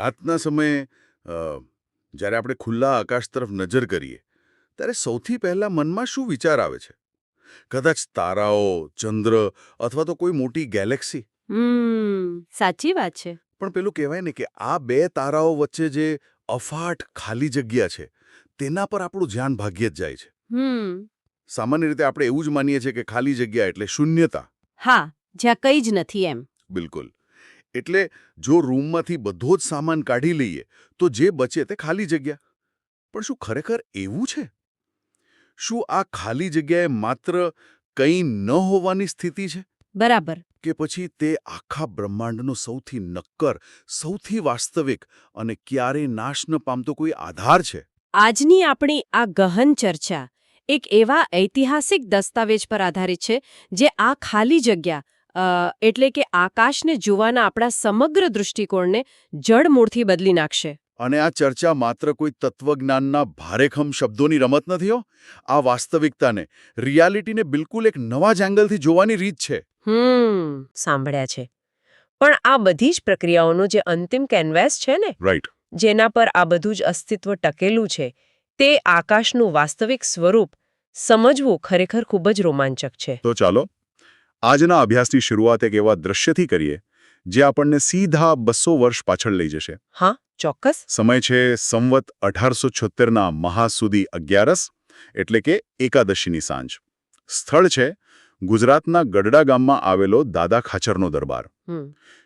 રાતના સમયે જ્યારે આપણે ખુલ્લા આકાશ તરફ નજર કરીએ ત્યારે સૌથી પહેલા મનમાં શું વિચાર આવે છે? કદાચ તારાઓ, ચંદ્ર અથવા તો કોઈ મોટી ગેલેક્સી. સાચી વાત છે. પણ પેલું કહેવાય ને કે આ બે તારાઓ વચ્ચે જે અફાટ ખાલી જગ્યા છે તેના પર આપણું ધ્યાન ભાગ્યે જ જાય છે. સામાન્ય રીતે આપણે એવું જ માનીએ છીએ કે ખાલી જગ્યા એટલે શૂન્યતા. હા, જ્યાં કંઈ જ નથી એમ. બિલકુલ. એટલે જો રૂમમાંથી બધો જ સામાન કાઢી લઈએ તો જે બચે તે ખાલી જગ્યા. પણ શું ખરેખર એવું છે? શું આ ખાલી જગ્યાએ માત્ર કંઈ ન હોવાની સ્થિતિ છે? બરાબર. કે પછી તે આખા બ્રહ્માંડનો સૌથી નક્કર, સૌથી વાસ્તવિક અને ક્યારેય નાશ ન પામતો કોઈ આધાર છે? આજની આપણી આ ગહન ચર્ચા એક એવા ઐતિહાસિક દસ્તાવેજ પર આધારિત છે જે આ ખાલી જગ્યા એટલે કે આકાશને જોવાના આપણા સમગ્ર દૃષ્ટિકોણને જડમૂળથી બદલી નાખશે. અને આ ચર્ચા માત્ર કોઈ તત્વજ્ઞાનના ભારેખમ શબ્દોની રમત નથી હો. આ વાસ્તવિકતાને, રિયાલિટીને બિલકુલ એક નવા જ એંગલથી જોવાની રીત છે. સાંભળ્યા છે. પણ આ બધી જ પ્રક્રિયાઓનું જે અંતિમ કેનવેસ છે ને, રાઈટ, જેના પર આ બધું જ અસ્તિત્વ ટકેલું છે, તે આકાશનું વાસ્તવિક સ્વરૂપ સમજવું ખરેખર ખૂબ જ રોમાંચક છે. તો ચાલો આજના અભ્યાસની શરૂઆત એક એવા દ્રશ્યથી કરીએ જે આપણને સીધા 200 વર્ષ પાછળ લઈ જશે. હા, ચોક્કસ. સમય છે સંવત 1876ના મહાસુદી 11 એટલે કે એકાદશીની સાંજ. સ્થળ છે ગુજરાતના ગઢડા ગામમાં આવેલો દાદા ખાચરનો દરબાર.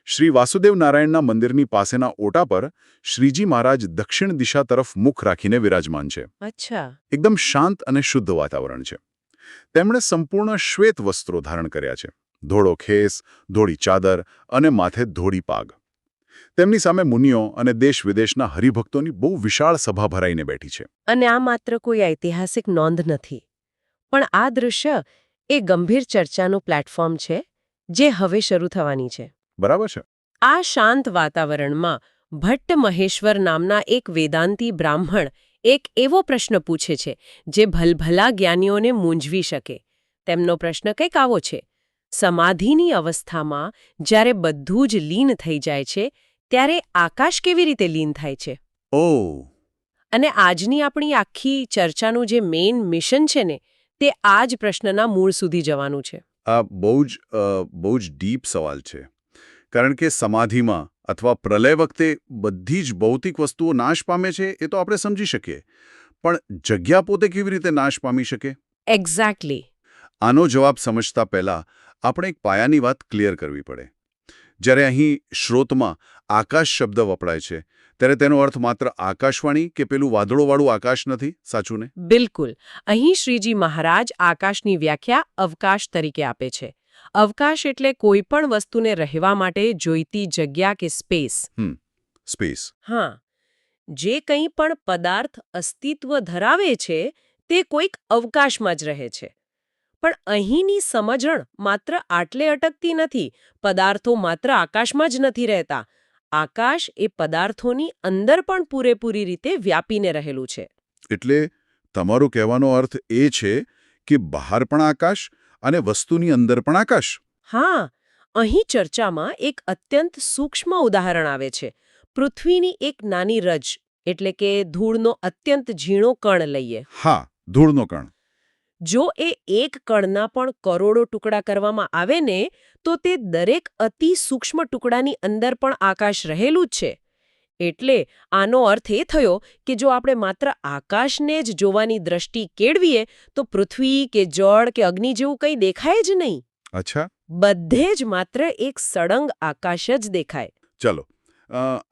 શ્રી વાસુદેવ નારાયણના મંદિરની પાસેના ઓટા પર શ્રીજી મહારાજ દક્ષિણ દિશા તરફ મુખ રાખીને વિરાજમાન છે. અચ્છા. એકદમ શાંત અને શુદ્ધ વાતાવરણ છે. તેમણે સંપૂર્ણ શ્વેત વસ્ત્રો ધારણ કર્યા છે. ધોળો ખેસ, ધોળી ચાદર અને માથે ધોળી પાગ. તેમની સામે મુનિઓ અને દેશ-વિદેશના હરિભક્તોની બહુ વિશાળ સભા ભરાઈને બેઠી છે. અને આ માત્ર કોઈ ઐતિહાસિક નોંધ નથી, પણ આ દૃશ્ય એ ગંભીર ચર્ચાનું પ્લેટફોર્મ છે જે હવે શરૂ થવાની છે. બરાબર છે. આ શાંત વાતાવરણમાં ભટ્ટ મહેશ્વર નામના એક વેદાંતી બ્રાહ્મણ એક એવો પ્રશ્ન પૂછે છે જે ભલભલા જ્ઞાનીઓને મૂંઝવી શકે. તેમનો પ્રશ્ન કંઈક આવો છે: સમાધિની અવસ્થામાં જ્યારે બધું જ લીન થઈ જાય છે ત્યારે આકાશ કેવી રીતે લીન થાય છે? અને આજની આપણી આખી ચર્ચાનું જે મેઇન મિશન છે ને, તે આ જ પ્રશ્નના મૂળ સુધી જવાનું છે. આ બહુ જ ડીપ સવાલ છે. કારણ કે સમાધિમાં અથવા પ્રલય વખતે બધી જ ભૌતિક વસ્તુઓ નાશ પામે છે એ તો આપણે સમજી શકીએ, પણ જગ્યા પોતે કેવી રીતે નાશ પામી શકે? એક્ઝેક્ટલી. આનો જવાબ સમજતા પહેલા આપણે એક પાયાની વાત ક્લિયર કરવી પડે. જ્યારે અહીં શ્રોતમાં આકાશ શબ્દ વપરાય છે ત્યારે તેનો અર્થ માત્ર આકાશવાણી કે પેલું વાદળોવાળું આકાશ નથી, સાચું ને? બિલકુલ. અહીં શ્રીજી મહારાજ આકાશની વ્યાખ્યા અવકાશ તરીકે આપે છે. અવકાશ એટલે કોઈ પણ વસ્તુને રહેવા માટે જોઈતી જગ્યા કે સ્પેસ. સ્પેસ. હા. જે કંઈ પણ પદાર્થ અસ્તિત્વ ધરાવે છે તે કોઈક અવકાશમાં જ રહે છે. પણ અહીંની સમજણ માત્ર આટલે અટકતી નથી. પદાર્થો માત્ર આકાશમાં જ નથી રહેતા. આકાશ એ પદાર્થોની અંદર પણ પૂરેપૂરી રીતે વ્યાપીને રહેલું છે. એટલે તમારો કહેવાનો અર્થ એ છે કે બહાર પણ આકાશ અને વસ્તુની અંદર પણ આકાશ? હા. અહીં ચર્ચામાં એક અત્યંત સૂક્ષ્મ ઉદાહરણ આવે છે. પૃથ્વીની એક નાની રજ એટલે કે ધૂળનો અત્યંત ઝીણો કણ લઈએ. હા, ધૂળનો કણ. જો એ એક કણના પણ કરોડો ટુકડા કરવામાં આવે ને, તો તે દરેક અતિ સૂક્ષ્મ ટુકડાની અંદર પણ આકાશ રહેલું જ છે. એટલે આનો અર્થ એ થયો કે જો આપણે માત્ર આકાશને જ જોવાની દ્રષ્ટિ કેળવીએ તો પૃથ્વી કે જળ કે અગ્નિ જેવું કંઈ દેખાય જ નહીં. અચ્છા. બધે જ માત્ર એક સળંગ આકાશ જ દેખાય. ચલો,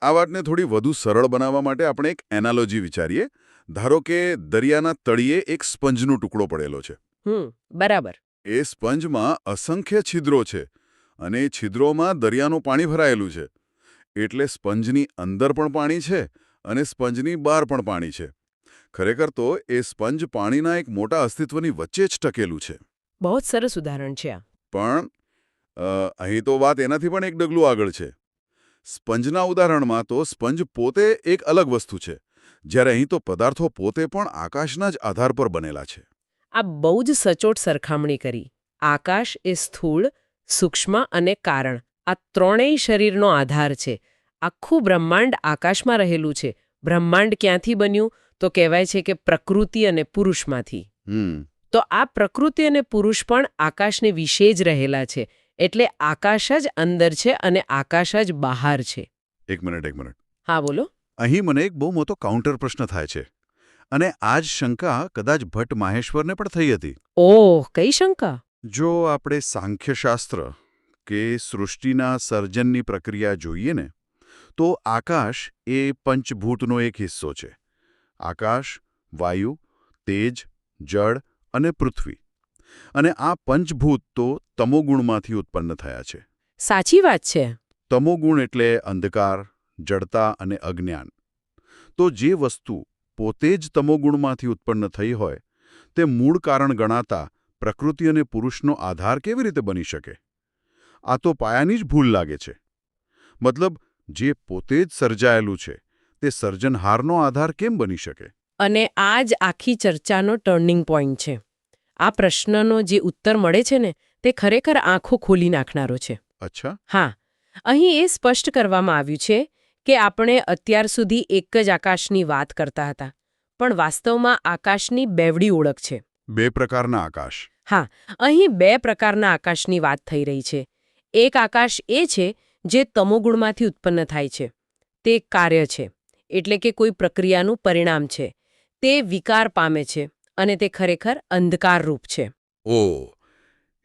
આ વાતને થોડી વધુ સરળ બનાવવા માટે આપણે એક એનાલોજી વિચારીએ. ધારો કે દરિયાના તળિયે એક સ્પંજનો ટુકડો પડેલો છે. બરાબર. એ સ્પંજમાં અસંખ્ય છિદ્રો છે અને એ છિદ્રોમાં દરિયાનું પાણી ભરાયેલું છે. એટલે સ્પંજની અંદર પણ પાણી છે અને સ્પંજની બહાર પણ પાણી છે. ખરેખર તો એ સ્પંજ પાણીના એક મોટા અસ્તિત્વની વચ્ચે જ ટકેલું છે. બહુ જ સરસ ઉદાહરણ છે આ. પણ અહીં તો વાત એનાથી પણ એક ડગલું આગળ છે. સ્પંજના ઉદાહરણમાં તો સ્પંજ પોતે એક અલગ વસ્તુ છે, જ્યારે અહીં તો પદાર્થો પોતે પણ આકાશના જ આધાર પર બનેલા છે. આ બહુ જ સચોટ સરખામણી કરી. આકાશ એ સ્થૂળ, સૂક્ષ્મ અને કારણ આ ત્રણેય શરીરનો આધાર છે. આખું બ્રહ્માંડ આકાશમાં રહેલું છે. બ્રહ્માંડ ક્યાંથી બન્યું તો કહેવાય છે કે પ્રકૃતિ અને પુરુષમાંથી. તો આ પ્રકૃતિ અને પુરુષ પણ આકાશને વિશે જ રહેલા છે. એટલે આકાશ જ અંદર છે અને આકાશ જ બહાર છે. એક મિનિટ. હા, બોલો. અહીં મને એક બહુ મોટો કાઉન્ટર પ્રશ્ન થાય છે. અને આ જ શંકા કદાચ ભટ્ટ માહેશ્વરને પણ થઈ હતી. ઓહ, કઈ શંકા? જો આપણે સાંખ્યશાસ્ત્ર કે સૃષ્ટિના સર્જનની પ્રક્રિયા જોઈએ ને તો આકાશ એ પંચભૂતનો એક હિસ્સો છે. આકાશ, વાયુ, તેજ, જળ અને પૃથ્વી. અને આ પંચભૂત તો તમોગુણમાંથી ઉત્પન્ન થયા છે. સાચી વાત છે. તમોગુણ એટલે અંધકાર, જડતા અને અજ્ઞાન. તો જે વસ્તુ પોતે જ તમોગુણમાંથી ઉત્પન્ન થઈ હોય તે મૂળ કારણ ગણાતા પ્રકૃતિ અને પુરુષનો આધાર કેવી રીતે બની શકે? આ તો પાયાની જ ભૂલ લાગે છે. મતલબ જે પોતે જ સર્જાયેલું છે તે સર્જનહારનો આધાર કેમ બની શકે? અને આ જ આખી ચર્ચાનો ટર્નિંગ પોઈન્ટ છે. આ પ્રશ્નનો જે ઉત્તર મળે છે ને તે ખરેખર આંખો ખોલી નાખનારો છે. અચ્છા. હા, અહીં એ સ્પષ્ટ કરવામાં આવ્યું છે કે આપણે અત્યાર સુધી એક જ આકાશની વાત કરતા હતા, પણ વાસ્તવમાં આકાશની બેવડી ઓળખ છે. બે પ્રકારના આકાશ. હા, અહીં બે પ્રકારના આકાશની વાત થઈ રહી છે. એક આકાશ એ છે જે તમોગુણમાંથી ઉત્પન્ન થાય છે. તે કાર્ય છે, એટલે કે કોઈ પ્રક્રિયાનું પરિણામ છે. તે વિકાર પામે છે અને તે ખરેખર અંધકારરૂપ છે. ઓહ,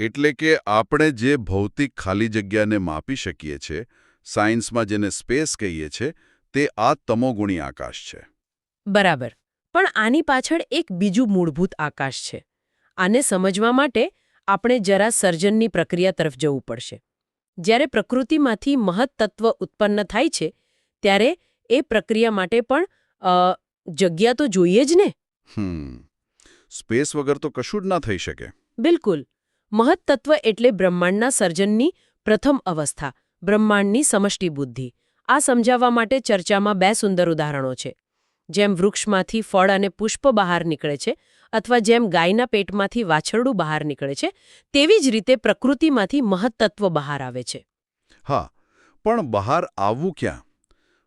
એટલે કે આપણે જે ભૌતિક ખાલી જગ્યાને માપી શકીએ છીએ, સાયન્સમાં જેને સ્પેસ કહીએ છીએ, તે આ તમોગુણી આકાશ છે. બરાબર. પણ આની પાછળ એક બીજું મૂળભૂત આકાશ છે. આને સમજવા માટે આપણે જરા સર્જનની પ્રક્રિયા તરફ જવું પડશે. જ્યારે પ્રકૃતિમાંથી મહત્તત્વ ઉત્પન્ન થાય છે ત્યારે એ પ્રક્રિયા માટે પણ જગ્યા તો જોઈએ જ ને. સ્પેસ વગર તો કશું જ ના થઈ શકે. બિલકુલ. મહત્તત્વ એટલે બ્રહ્માંડના સર્જનની પ્રથમ અવસ્થા, બ્રહ્માંડની સમષ્ટિ બુદ્ધિ. આ સમજાવવા માટે ચર્ચામાં બે સુંદર ઉદાહરણો છે. જેમ વૃક્ષમાંથી ફળ અને પુષ્પ બહાર નીકળે છે, અથવા જેમ ગાયના પેટમાંથી વાછરડું બહાર નીકળે છે, તેવી જ રીતે પ્રકૃતિમાંથી મહત્તત્વ બહાર આવે છે. હા, પણ બહાર આવવું ક્યાં?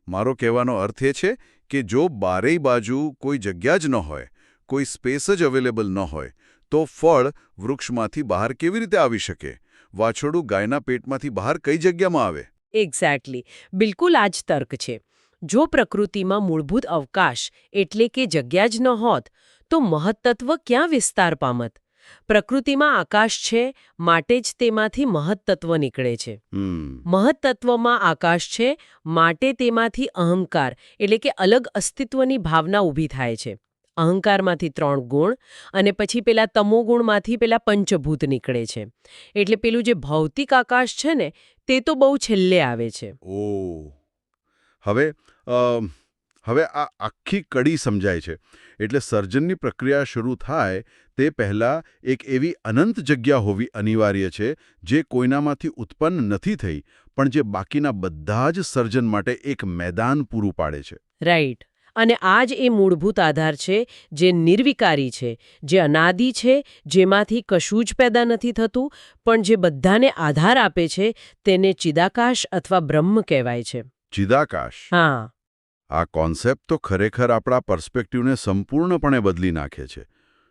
મારો કહેવાનો અર્થ એ છે કે જો બારેય બાજુ કોઈ જગ્યા જ ન હોય, કોઈ સ્પેસ જ અવેલેબલ ન હોય, તો ફળ વૃક્ષમાંથી બહાર કેવી રીતે આવી શકે? વાછરડું ગાયના પેટમાંથી બહાર કઈ જગ્યામાં આવે? એક્ઝેક્ટલી. બિલકુલ આ જ તર્ક છે. જો પ્રકૃતિમાં મૂળભૂત અવકાશ એટલે કે જગ્યા જ ન હોત તો મહત્તત્વ ક્યાં વિસ્તાર પામત? પ્રકૃતિમાં આકાશ છે માટે જ તેમાંથી મહત્તત્વ નીકળે છે. મહત્તત્વમાં આકાશ છે માટે તેમાંથી અહંકાર એટલે કે અલગ અસ્તિત્વની ભાવના ઊભી થાય છે. અહંકારમાંથી 3 ગુણ અને પછી પેલા તમોગુણમાંથી પેલા પંચભૂત નીકળે છે. એટલે પેલું જે ભૌતિક આકાશ છે ને તે તો બહુ છેલ્લે આવે છે. ઓહ, હવે આ આખી કડી સમજાય છે. એટલે સર્જનની પ્રક્રિયા શરૂ થાય તે પહેલાં એક એવી અનંત જગ્યા હોવી અનિવાર્ય છે જે કોઈનામાંથી ઉત્પન્ન નથી થઈ, પણ જે બાકીના બધા જ સર્જન માટે એક મેદાન પૂરું પાડે છે. રાઈટ. અને આ જ એ મૂળભૂત આધાર છે જે નિર્વિકારી છે, જે અનાદિ છે, જેમાંથી કશું જ પેદા નથી થતું, પણ જે બધાને આધાર આપે છે. તેને ચિદાકાશ અથવા બ્રહ્મ કહેવાય છે. ચિદાકાશ. હા. આ કોન્સેપ્ટ તો ખરેખર આપણા પર્સ્પેક્ટિવને સંપૂર્ણપણે બદલી નાખે છે.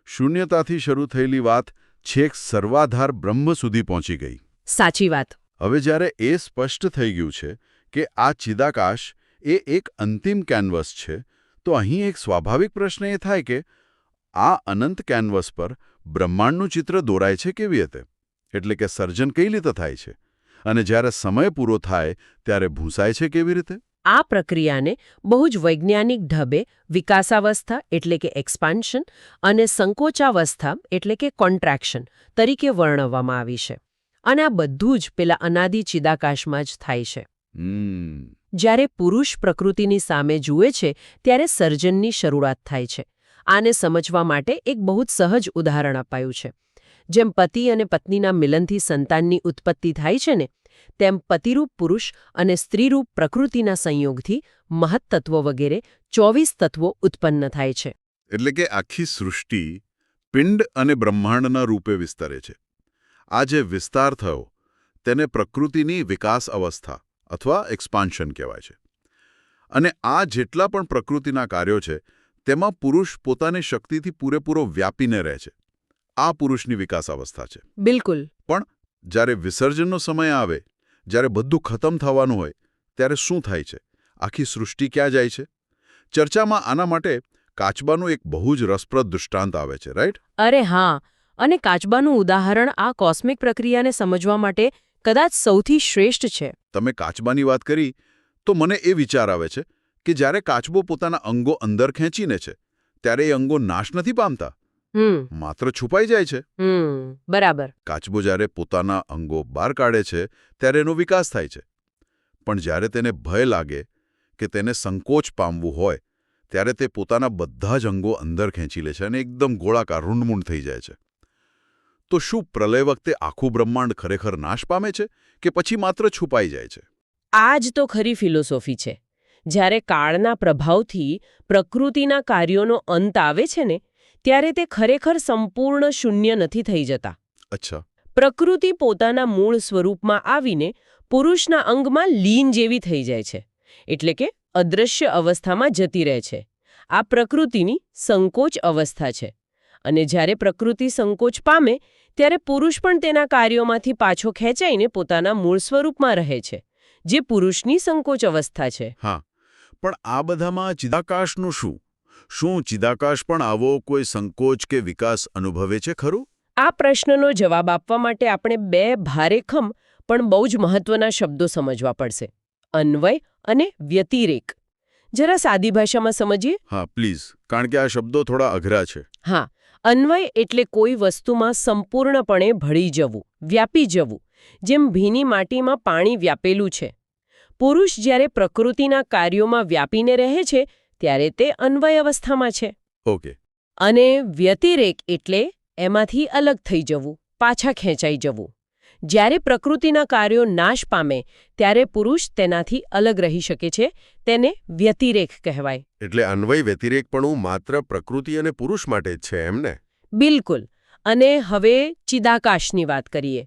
શૂન્યતાથી શરૂ થયેલી વાત છેક સર્વાધાર બ્રહ્મ સુધી પહોંચી ગઈ. સાચી વાત. હવે જ્યારે એ સ્પષ્ટ થઈ ગયું છે કે આ ચિદાકાશ એ એક અંતિમ કેનવસ છે, તો અહીં એક સ્વાભાવિક પ્રશ્ન એ થાય કે આ અનંત કેનવસ પર બ્રહ્માંડનું ચિત્ર દોરાય છે કેવી રીતે? એટલે કે સર્જન કઈ રીતે થાય છે? અને જ્યારે સમય પૂરો થાય ત્યારે ભૂંસાય છે કેવી રીતે? આ પ્રક્રિયાને બહુ જ વૈજ્ઞાનિક ઢબે વિકાસાવસ્થા એટલે કે એક્સપાન્શન અને સંકોચાવસ્થા એટલે કે કોન્ટ્રાક્શન તરીકે વર્ણવવામાં આવી છે. અને આ બધું જ પેલા અનાદિ ચિદાકાશમાં જ થાય છે. જ્યારે પુરુષ પ્રકૃતિની સામે જુએ છે ત્યારે સર્જનની શરૂઆત થાય છે. આને સમજવા માટે એક બહુ જ સહજ ઉદાહરણ અપાયું છે. જેમ પતિ અને પત્નીના મિલનથી સંતાનની ઉત્પત્તિ થાય છે ને, તેમ પતિરૂપ પુરુષ અને સ્ત્રીરૂપ પ્રકૃતિના સંયોગથી મહત્તત્વ વગેરે 24 તત્વો ઉત્પન્ન થાય છે. એટલે કે આખી સૃષ્ટિ પિંડ અને બ્રહ્માંડના રૂપે વિસ્તરે છે. આ જે વિસ્તાર થયો તેને પ્રકૃતિની વિકાસ અવસ્થા અથવા એક્સપાન્શન કહેવાય છે. અને આ જેટલા પણ પ્રકૃતિના કાર્યો છે તેમાં પુરુષ પોતાની શક્તિથી પૂરેપૂરો વ્યાપીને રહે છે. આ પુરુષની વિકાસ અવસ્થા છે. બિલકુલ. પણ જ્યારે વિસર્જનનો સમય આવે, જ્યારે બધું ખતમ થવાનું હોય, ત્યારે શું થાય છે? આખી સૃષ્ટિ ક્યાં જાય છે? ચર્ચામાં આના માટે કાચબાનું એક બહુ જ રસપ્રદ દૃષ્ટાંત આવે છે, રાઈટ? અરે હા, અને કાચબાનું ઉદાહરણ આ કોસ્મિક પ્રક્રિયાને સમજવા માટે કદાચ સૌથી શ્રેષ્ઠ છે. તમે કાચબાની વાત કરી તો મને એ વિચાર આવે છે કે જ્યારે કાચબો પોતાના અંગો અંદર ખેંચીને છે ત્યારે એ અંગો નાશ નથી પામતા, માત્ર છુપાઈ જાય છે. બરાબર. કાચબો જ્યારે પોતાના અંગો બહાર કાઢે છે ત્યારે એનો વિકાસ થાય છે. પણ જ્યારે તેને ભય લાગે કે તેને સંકોચ પામવું હોય ત્યારે તે પોતાના બધા જ અંગો અંદર ખેંચી લે છે અને એકદમ ગોળાકાર રૂંડમૂંડ થઈ જાય છે. તો શું પ્રલય વખતે આખું બ્રહ્માંડ ખરેખર નાશ પામે છે કે પછી માત્ર છુપાઈ જાય છે? આ જ તો ખરી ફિલોસોફી છે. જ્યારે કાળના પ્રભાવથી પ્રકૃતિના કાર્યોનો અંત આવે છે ને, ત્યારે તે ખરેખર સંપૂર્ણ શૂન્ય નથી થઈ જતા. અચ્છા. પ્રકૃતિ પોતાના મૂળ સ્વરૂપમાં આવીને પુરુષના અંગમાં લીન જેવી થઈ જાય છે, એટલે કે અદૃશ્ય અવસ્થામાં જતી રહે છે. આ પ્રકૃતિની સંકોચ અવસ્થા છે. અને જ્યારે પ્રકૃતિ સંકોચ પામે ત્યારે પુરુષ પણ તેના કાર્યોમાંથી પાછો ખેંચાઈને પોતાના મૂળ સ્વરૂપમાં રહે છે, જે પુરુષની સંકોચ અવસ્થા છે. હા, પણ આ બધામાં ચિદાકાશનું શું? શું ચિદાકાશ પણ આવો કોઈ સંકોચ કે વિકાસ અનુભવે છે ખરું? આ પ્રશ્નનો જવાબ આપવા માટે આપણે બે ભારેખમ પણ બહુ જ મહત્વના શબ્દો સમજવા પડશે: અન્વય અને વ્યતિરેક. જરા સાદી ભાષામાં સમજીએ. હા પ્લીઝ, કારણ કે આ શબ્દો થોડા અઘરા છે. હા, અન્વય એટલે કોઈ વસ્તુમાં સંપૂર્ણપણે ભળી જવું, વ્યાપી જવું, જેમ ભીની માટીમાં પાણી વ્યાપેલું છે. પુરુષ જ્યારે પ્રકૃતિના કાર્યોમાં વ્યાપીને રહે છે ત્યારે તે અન્વય અવસ્થામાં છે. ઓકે. અને વ્યતિરેક એટલે એમાંથી અલગ થઈ જવું, પાછા ખેંચાઈ જવું. જ્યારે પ્રકૃતિના કાર્યો નાશ પામે ત્યારે પુરુષ તેનાથી અલગ રહી શકે છે. તેને વ્યતિરેક કહેવાય. એટલે અન્વય વ્યતિરેકપણું માત્ર પ્રકૃતિ અને પુરુષ માટે જ છે, એમને? બિલકુલ. અને હવે ચિદાકાશની વાત કરીએ.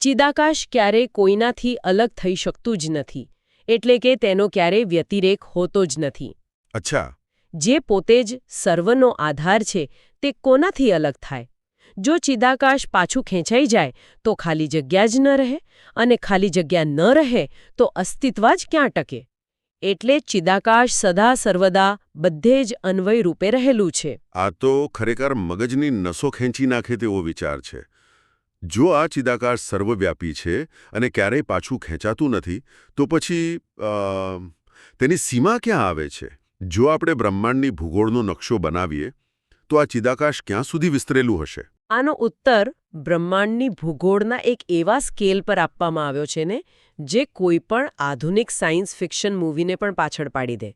ચિદાકાશ ક્યારેય કોઈનાથી અલગ થઈ શકતું જ નથી, એટલે કે તેનો ક્યારેય વ્યતિરેક હોતો જ નથી. અચ્છા. જે પોતે જ સર્વનો આધાર છે તે કોનાથી અલગ થાય? જો ચિદાકાશ પાછું ખેંચાઈ જાય તો ખાલી જગ્યા જ ન રહે, અને ખાલી જગ્યા ન રહે તો અસ્તિત્વ જ ક્યાં ટકે? એટલે ચિદાકાશ સદા સર્વદા બધે જ અન્વય રૂપે રહેલું છે. આ તો ખરેખર મગજની નસો ખેંચી નાખે તેવો વિચાર છે. જો આ ચિદાકાશ સર્વવ્યાપી છે અને ક્યારેય પાછું ખેંચાતું નથી, તો પછી તેની સીમા ક્યાં આવે છે? જો આપણે બ્રહ્માંડની ભૂગોળનો નકશો બનાવીએ તો આ ચિદાકાશ ક્યાં સુધી વિસ્તરેલું હશે? આનો ઉત્તર બ્રહ્માંડની ભૂગોળના એક એવા સ્કેલ પર આપવામાં આવ્યો છે ને, જે કોઈ પણ આધુનિક સાયન્સ ફિક્શન મૂવીને પણ પાછળ પાડી દે.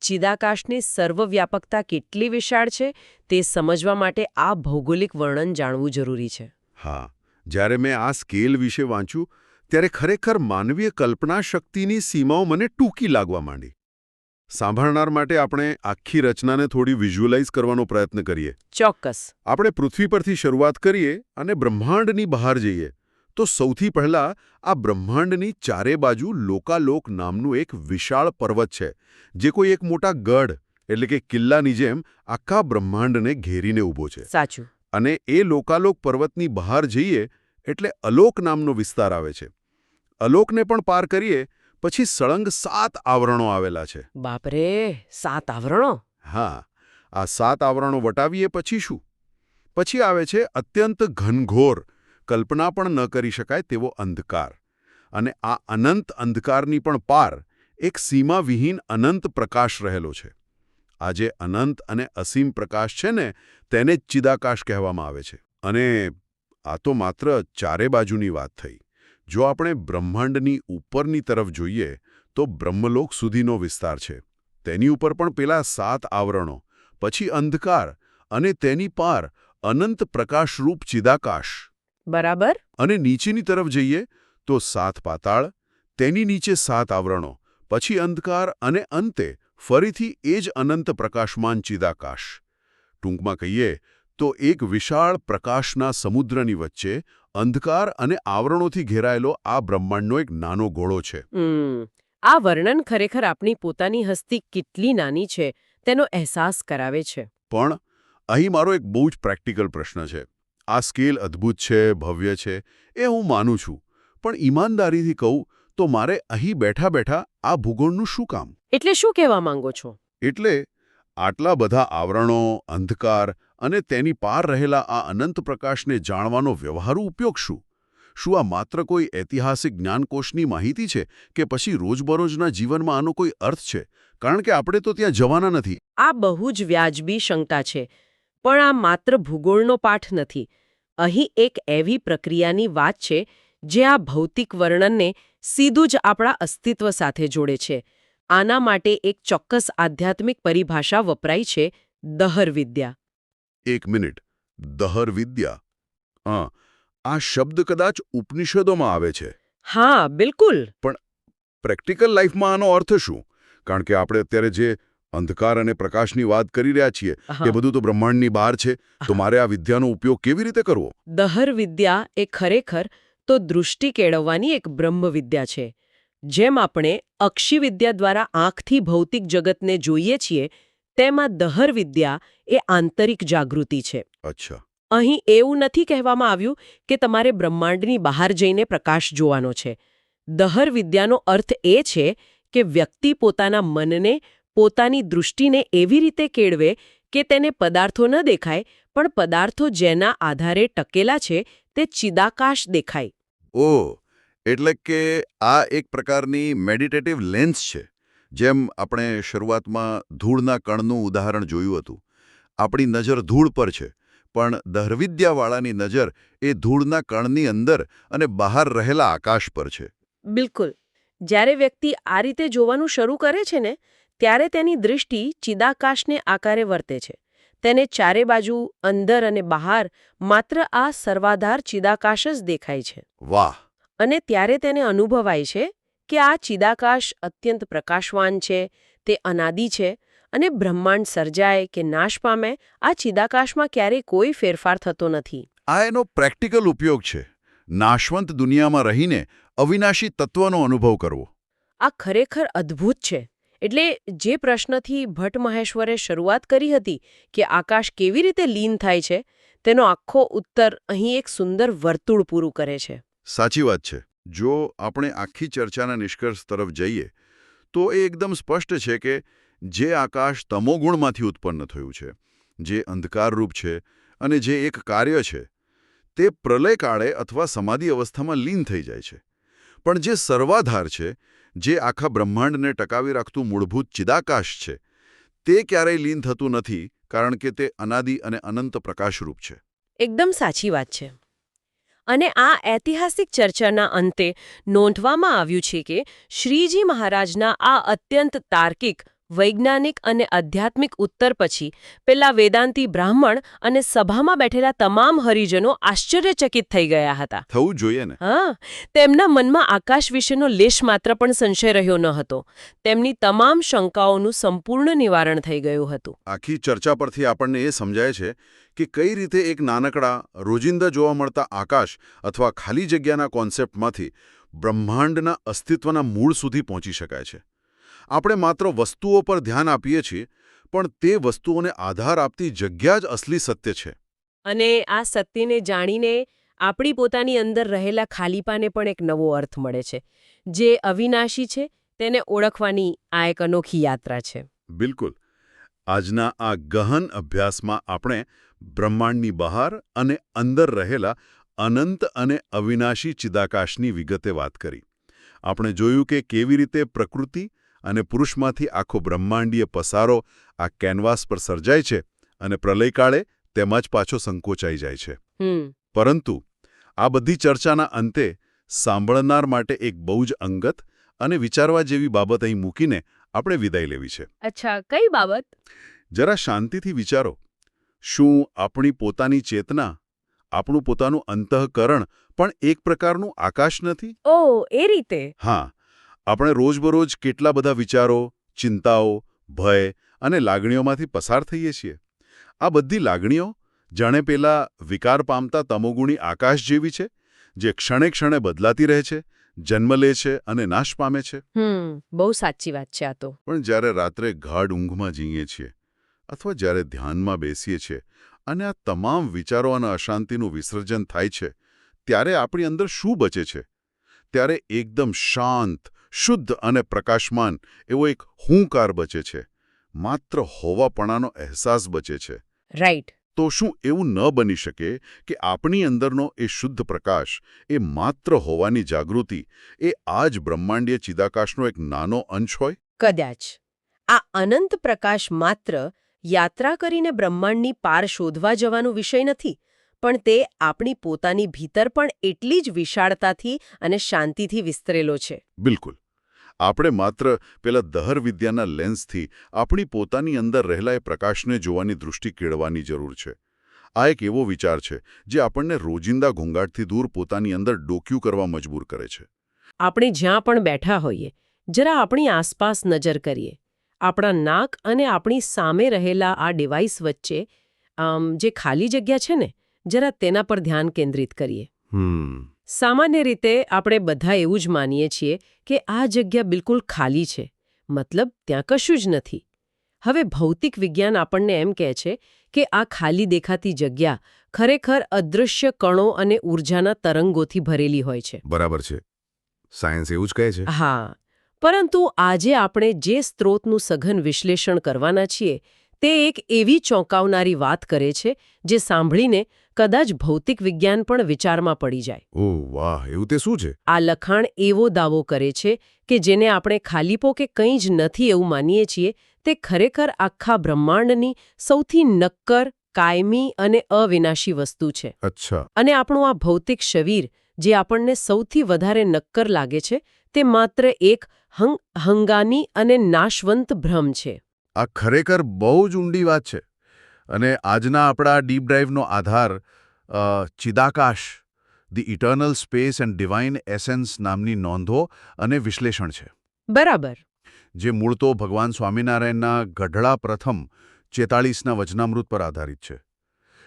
ચિદાકાશની સર્વવ્યાપકતા કેટલી વિશાળ છે તે સમજવા માટે આ ભૌગોલિક વર્ણન જાણવું જરૂરી છે. હા, જ્યારે મેં આ સ્કેલ વિશે વાંચ્યું ત્યારે ખરેખર માનવીય કલ્પના શક્તિની સીમાઓ મને ટૂંકી લાગવા માંડી. સાંભળનાર માટે આપણે આખી રચનાને થોડી વિઝ્યુઅલાઇઝ કરવાનો પ્રયત્ન કરીએ. ચોક્કસ. આપણે પૃથ્વી પરથી શરૂઆત કરીએ અને બ્રહ્માંડની બહાર જઈએ તો સૌથી પહેલા આ બ્રહ્માંડની ચારે બાજુ લોકાલોક નામનું એક વિશાળ પર્વત છે, જે કોઈ એક મોટા ગઢ એટલે કે કિલ્લાની જેમ આખા બ્રહ્માંડને ઘેરીને ઊભો છે. સાચું. અને એ લોકાલોક પર્વતની બહાર જઈએ એટલે અલોક નામનો વિસ્તાર આવે છે. અલોકને પણ પાર કરીએ પછી સળંગ 7 આવરણો આવેલા છે. બાપરે, 7 આવરણો? હા, આ 7 આવરણો વટાવીએ પછી શું? પછી આવે છે અત્યંત ઘનઘોર, કલ્પના પણ ન કરી શકાય તેવો અંધકાર. અને આ અનંત અંધકારની પણ પાર એક સીમાવિહીન અનંત પ્રકાશ રહેલો છે. આ જે અનંત અને અસીમ પ્રકાશ છે ને, તેને જ ચિદાકાશ કહેવામાં આવે છે. અને આ તો માત્ર ચારે બાજુની વાત થઈ. જો આપણે બ્રહ્માંડની ઉપરની તરફ જોઈએ તો બ્રહ્મલોક સુધીનો વિસ્તાર છે. તેની ઉપર પણ પેલા 7 આવરણો, પછી અંધકાર અને તેની પાર અનંત પ્રકાશરૂપ ચિદાકાશ. બરાબર. અને નીચેની તરફ જઈએ તો 7 પાતાળ, તેની નીચે 7 આવરણો, પછી અંધકાર અને અંતે ફરીથી એ જ અનંત પ્રકાશમાન ચિદાકાશ. ટૂંકમાં કહીએ તો એક વિશાળ પ્રકાશના સમુદ્રની વચ્ચે અંધકાર અને આવરણોથી ઘેરાયેલો આ બ્રહ્માંડનો એક નાનો ગોળો છે. આ વર્ણન ખરેખર આપણી પોતાની હસ્તી કેટલી નાની છે તેનો અહેસાસ કરાવે છે. પણ અહીં મારો એક બહુ જ પ્રેક્ટિકલ પ્રશ્ન છે. આ સ્કેલ અદ્ભુત છે, ભવ્ય છે, એ હું માનું છું. પણ ઈમાનદારીથી કહું તો મારે અહીં બેઠા બેઠા આ ભૂગોળનું શું કામ? એટલે શું કહેવા માંગો છો? એટલે આટલા બધા આવરણો, અંધકાર અને તેની પાર રહેલા આ અનંત પ્રકાશને જાણવાનો વ્યવહારુ ઉપયોગ શું? શું આ માત્ર કોઈ ઐતિહાસિક જ્ઞાનકોશની માહિતી છે કે પછી રોજબરોજના જીવનમાં આનો કોઈ અર્થ છે? કારણ કે આપણે તો ત્યાં જવાના નથી. આ બહુ જ વ્યાજબી શંકા છે. પણ આ માત્ર ભૂગોળનો પાઠ નથી. અહીં એક એવી પ્રક્રિયાની વાત છે જે આ ભૌતિક વર્ણનને સીધું જ આપણા અસ્તિત્વ સાથે જોડે છે. આના માટે એક ચોક્કસ આધ્યાત્મિક પરિભાષા વપરાય છે, દહર વિદ્યા. એક મિનિટ. દહર વિદ્યા. હા, આ શબ્દ કદાચ ઉપનિષદોમાં આવે છે. હા, બિલકુલ. પ્રેક્ટિકલ લાઈફમાં આનો અર્થ શું? કારણ કે આપણે અત્યારે જે અંધકાર અને પ્રકાશની વાત કરી રહ્યા છીએ એ બધું તો બ્રહ્માંડની બહાર છે. તો મારે આ વિદ્યાનો ઉપયોગ કેવી રીતે કરવો? દહર વિદ્યા એ ખરેખર તો દૃષ્ટિ કેળવવાની એક બ્રહ્મ વિદ્યા છે. જેમ આપણે અક્ષી વિદ્યા દ્વારા આંખથી ભૌતિક જગતને જોઈએ છીએ, તેમાં દહર વિદ્યા એ આંતરિક જાગૃતિ છે. અચ્છા. અહીં એવું નથી કહેવામાં આવ્યું કે તમારે બ્રહ્માંડની બહાર જઈને પ્રકાશ જોવાનો છે. દહર વિદ્યાનો અર્થ એ છે કે વ્યક્તિ પોતાના મનને, પોતાની દૃષ્ટિને એવી રીતે કેળવે કે તેને પદાર્થો ન દેખાય, પણ પદાર્થો જેના આધારે ટકેલા છે તે ચિદાકાશ દેખાય. ઓહ, એટલે કે આ એક પ્રકારની મેડિટેટિવ લેન્સ છે. જેમ આપણે શરૂઆતમાં ધૂળના કણનું ઉદાહરણ જોયું હતું. આપણી નજર ધૂળ પર છે, પણ દહરવિદ્યાવાળાની નજર એ ધૂળના કણની અંદર અને બહાર રહેલા આકાશ પર છે. બિલકુલ. જ્યારે વ્યક્તિ આ રીતે જોવાનું શરૂ કરે છે ને, ત્યારે તેની દૃષ્ટિ ચિદાકાશને આકારે વર્તે છે. તેને ચારે બાજુ, અંદર અને બહાર માત્ર આ સર્વાધાર ચિદાકાશ જ દેખાય છે. વાહ! અને ત્યારે તેને અનુભવાય છે કે આ ચિદાકાશ અત્યંત પ્રકાશવાન છે, તે અનાદિ છે, અને બ્રહ્માંડ સર્જાય કે નાશ પામે, આ ચિદાકાશમાં ક્યારેય કોઈ ફેરફાર થતો નથી. આ એનો પ્રેક્ટિકલ ઉપયોગ છે. નાશવંત દુનિયામાં રહીને અવિનાશી તત્વનો અનુભવ કરવો. આ ખરેખર અદ્ભુત છે. એટલે જે પ્રશ્નથી ભટ્ટ મહેશ્વરે શરૂઆત કરી હતી કે આકાશ કેવી રીતે લીન થાય છે, તેનો આખો ઉત્તર અહીં એક સુંદર વર્તુળ પૂરું કરે છે. સાચી વાત છે. જો આપણે આખી ચર્ચાના નિષ્કર્ષ તરફ જઈએ તો એ એકદમ સ્પષ્ટ છે કે જે આકાશ તમોગુણમાંથી ઉત્પન્ન થયું છે, જે અંધકારરૂપ છે અને જે એક કાર્ય છે, તે પ્રલયકાળે અથવા સમાધિ અવસ્થામાં લીન થઈ જાય છે. પણ જે સર્વાધાર છે, જે આખા બ્રહ્માંડને ટકાવી રાખતું મૂળભૂત ચિદાકાશ છે, તે ક્યારેય લીન થતું નથી, કારણ કે તે અનાદિ અને અનંત પ્રકાશરૂપ છે. એકદમ સાચી વાત છે. અને આ ઐતિહાસિક ચર્ચાના અંતે નોંધવામાં આવ્યું છે કે શ્રીજી મહારાજના આ અત્યંત તાર્કિક, વૈજ્ઞાનિક અને આધ્યાત્મિક ઉત્તર પછી પેલા વેદાંતી બ્રાહ્મણ અને સભામાં બેઠેલા તમામ હરિજનો આશ્ચર્યચકિત થઈ ગયા હતા. થવું જોઈએ ને. હા, તેમના મનમાં આકાશ વિશેનો લેશ માત્ર પણ સંશય રહ્યો ન હતો. તેમની તમામ શંકાઓનું સંપૂર્ણ નિવારણ થઈ ગયું હતું. આખી ચર્ચા પરથી આપણને એ સમજાય છે કે કઈ રીતે એક નાનકડા, રોજિંદા જોવા મળતા આકાશ અથવા ખાલી જગ્યાના કોન્સેપ્ટમાંથી બ્રહ્માંડના અસ્તિત્વના મૂળ સુધી પહોંચી શકાય છે. આપણે માત્ર વસ્તુઓ પર ધ્યાન આપીએ છીએ, પણ તે વસ્તુઓને આધાર આપતી જગ્યા જ અસલી સત્ય છે. અને આ સત્યને જાણીને આપણી પોતાની અંદર રહેલા ખાલીપાને પણ એક નવો અર્થ મળે છે. જે અવિનાશી છે તેને ઓળખવાની આ એક અનોખી યાત્રા છે. બિલકુલ. આજના આ ગહન અભ્યાસમાં આપણે બ્રહ્માંડની બહાર અને અંદર રહેલા અનંત અને અવિનાશી ચિદાકાશની વિગતે વાત કરી. આપણે જોયું કે કેવી રીતે પ્રકૃતિ અને પુરુષમાંથી આખો બ્રહ્માંડીય પસારો આ કેનવાસ પર સર્જાય છે અને પ્રલયકાળે તેમાં જ પાછો સંકોચાઈ જાય છે. પરંતુ આ બધી ચર્ચાના અંતે સાંભળનાર માટે એક બહુ જ અંગત અને વિચારવા જેવી બાબત અહીં મૂકીને આપણે વિદાય લેવી છે. અચ્છા, કઈ બાબત? જરા શાંતિથી વિચારો. શું આપણી પોતાની ચેતના, આપણું પોતાનું અંતઃકરણ પણ એક પ્રકારનું આકાશ નથી? ઓહ, એ રીતે. હા. આપણે રોજબરોજ કેટલા બધા વિચારો, ચિંતાઓ, ભય અને લાગણીઓમાંથી પસાર થઈએ છીએ. આ બધી લાગણીઓ જાણે પેલા વિકાર પામતા તમોગુણી આકાશ જેવી છે, જે ક્ષણે ક્ષણે બદલાતી રહે છે, જન્મ લે છે અને નાશ પામે છે. બહુ સાચી વાત છે આ તો. પણ જ્યારે રાત્રે ગાઢ ઊંઘમાં જીઈએ છીએ અથવા જ્યારે ધ્યાનમાં બેસીએ છીએ અને આ તમામ વિચારો અને અશાંતિનું વિસર્જન થાય છે, ત્યારે આપણી અંદર શું બચે છે? ત્યારે એકદમ શાંત, શુદ્ધ અને પ્રકાશમાન એવો એક હુંકાર બચે છે. માત્ર હોવાપણાનો અહેસાસ બચે છે. રાઈટ. તો શું એવું ન બની શકે કે આપણી અંદરનો એ શુદ્ધ પ્રકાશ, એ માત્ર હોવાની જાગૃતિ, એ આ જ બ્રહ્માંડીય ચિદાકાશનો એક નાનો અંશ હોય? કદાચ આ અનંત પ્રકાશ માત્ર યાત્રા કરીને બ્રહ્માંડની પાર શોધવા જવાનો વિષય નથી, પણ તે આપણી પોતાની ભીતર પણ એટલી જ વિશાળતાથી અને શાંતિથી વિસ્તરેલો છે. બિલકુલ. આપણે માત્ર પેલા દહર વિદ્યાના લેન્સથી આપણી પોતાની અંદર રહેલા એ પ્રકાશને જોવાની દૃષ્ટિ કેળવાની જરૂર છે. આ એક એવો વિચાર છે જે આપણને રોજિંદા ઘોંઘાટથી દૂર પોતાની અંદર ડોક્યું કરવા મજબૂર કરે છે. આપણે જ્યાં પણ બેઠા હોઈએ, જરા આપણી આસપાસ નજર કરીએ. આપણા નાક અને આપણી સામે રહેલા આ ડિવાઇસ વચ્ચે જે ખાલી જગ્યા છે ને, જરા તેના પર ધ્યાન કેન્દ્રિત કરીએ. સામાન્ય રીતે આપણે બધા એવું જ માનીએ છીએ કે આ જગ્યા બિલકુલ ખાલી છે, મતલબ ત્યાં કશું જ નથી. હવે ભૌતિક વિજ્ઞાન આપણને એમ કહે છે કે આ ખાલી દેખાતી જગ્યા ખરેખર અદૃશ્ય કણો અને ઊર્જાના તરંગોથી ભરેલી હોય છે. બરાબર છે. સાયન્સ એવું જ કહે છે. હા, પરંતુ આજે આપણે જે સ્ત્રોતનું સઘન વિશ્લેષણ કરવાના છીએ તે એક એવી ચોંકાવનારી વાત કરે છે જે સાંભળીને કદાચ ભૌતિક વિજ્ઞાન પણ વિચારમાં પડી જાય. ઓહ વાહ, એવું તે શું છે? આ લખાણ એવો દાવો કરે છે કે જેને આપણે ખાલીપો કે કંઈ જ નથી એવું માનીએ છીએ, તે ખરેખર આખા બ્રહ્માંડની સૌથી નક્કર, કાયમી અને અવિનાશી વસ્તુ છે. અચ્છા. અને આપણું આ ભૌતિક શરીર જે આપણને સૌથી વધારે નક્કર લાગે છે, તે માત્ર એક હંગામી અને નાશવંત ભ્રમ છે. આ ખરેખર બહુ જ ઊંડી વાત છે. અને આજના આપણા ડીપ ડાઇવનો આધાર Chidakash, the eternal space and divine essence નામની નોંધો અને વિશ્લેષણ છે. બરાબર. જે મૂળ તો ભગવાન સ્વામિનારાયણના ગઢડા પ્રથમ 44ના વચનામૃત પર આધારિત છે.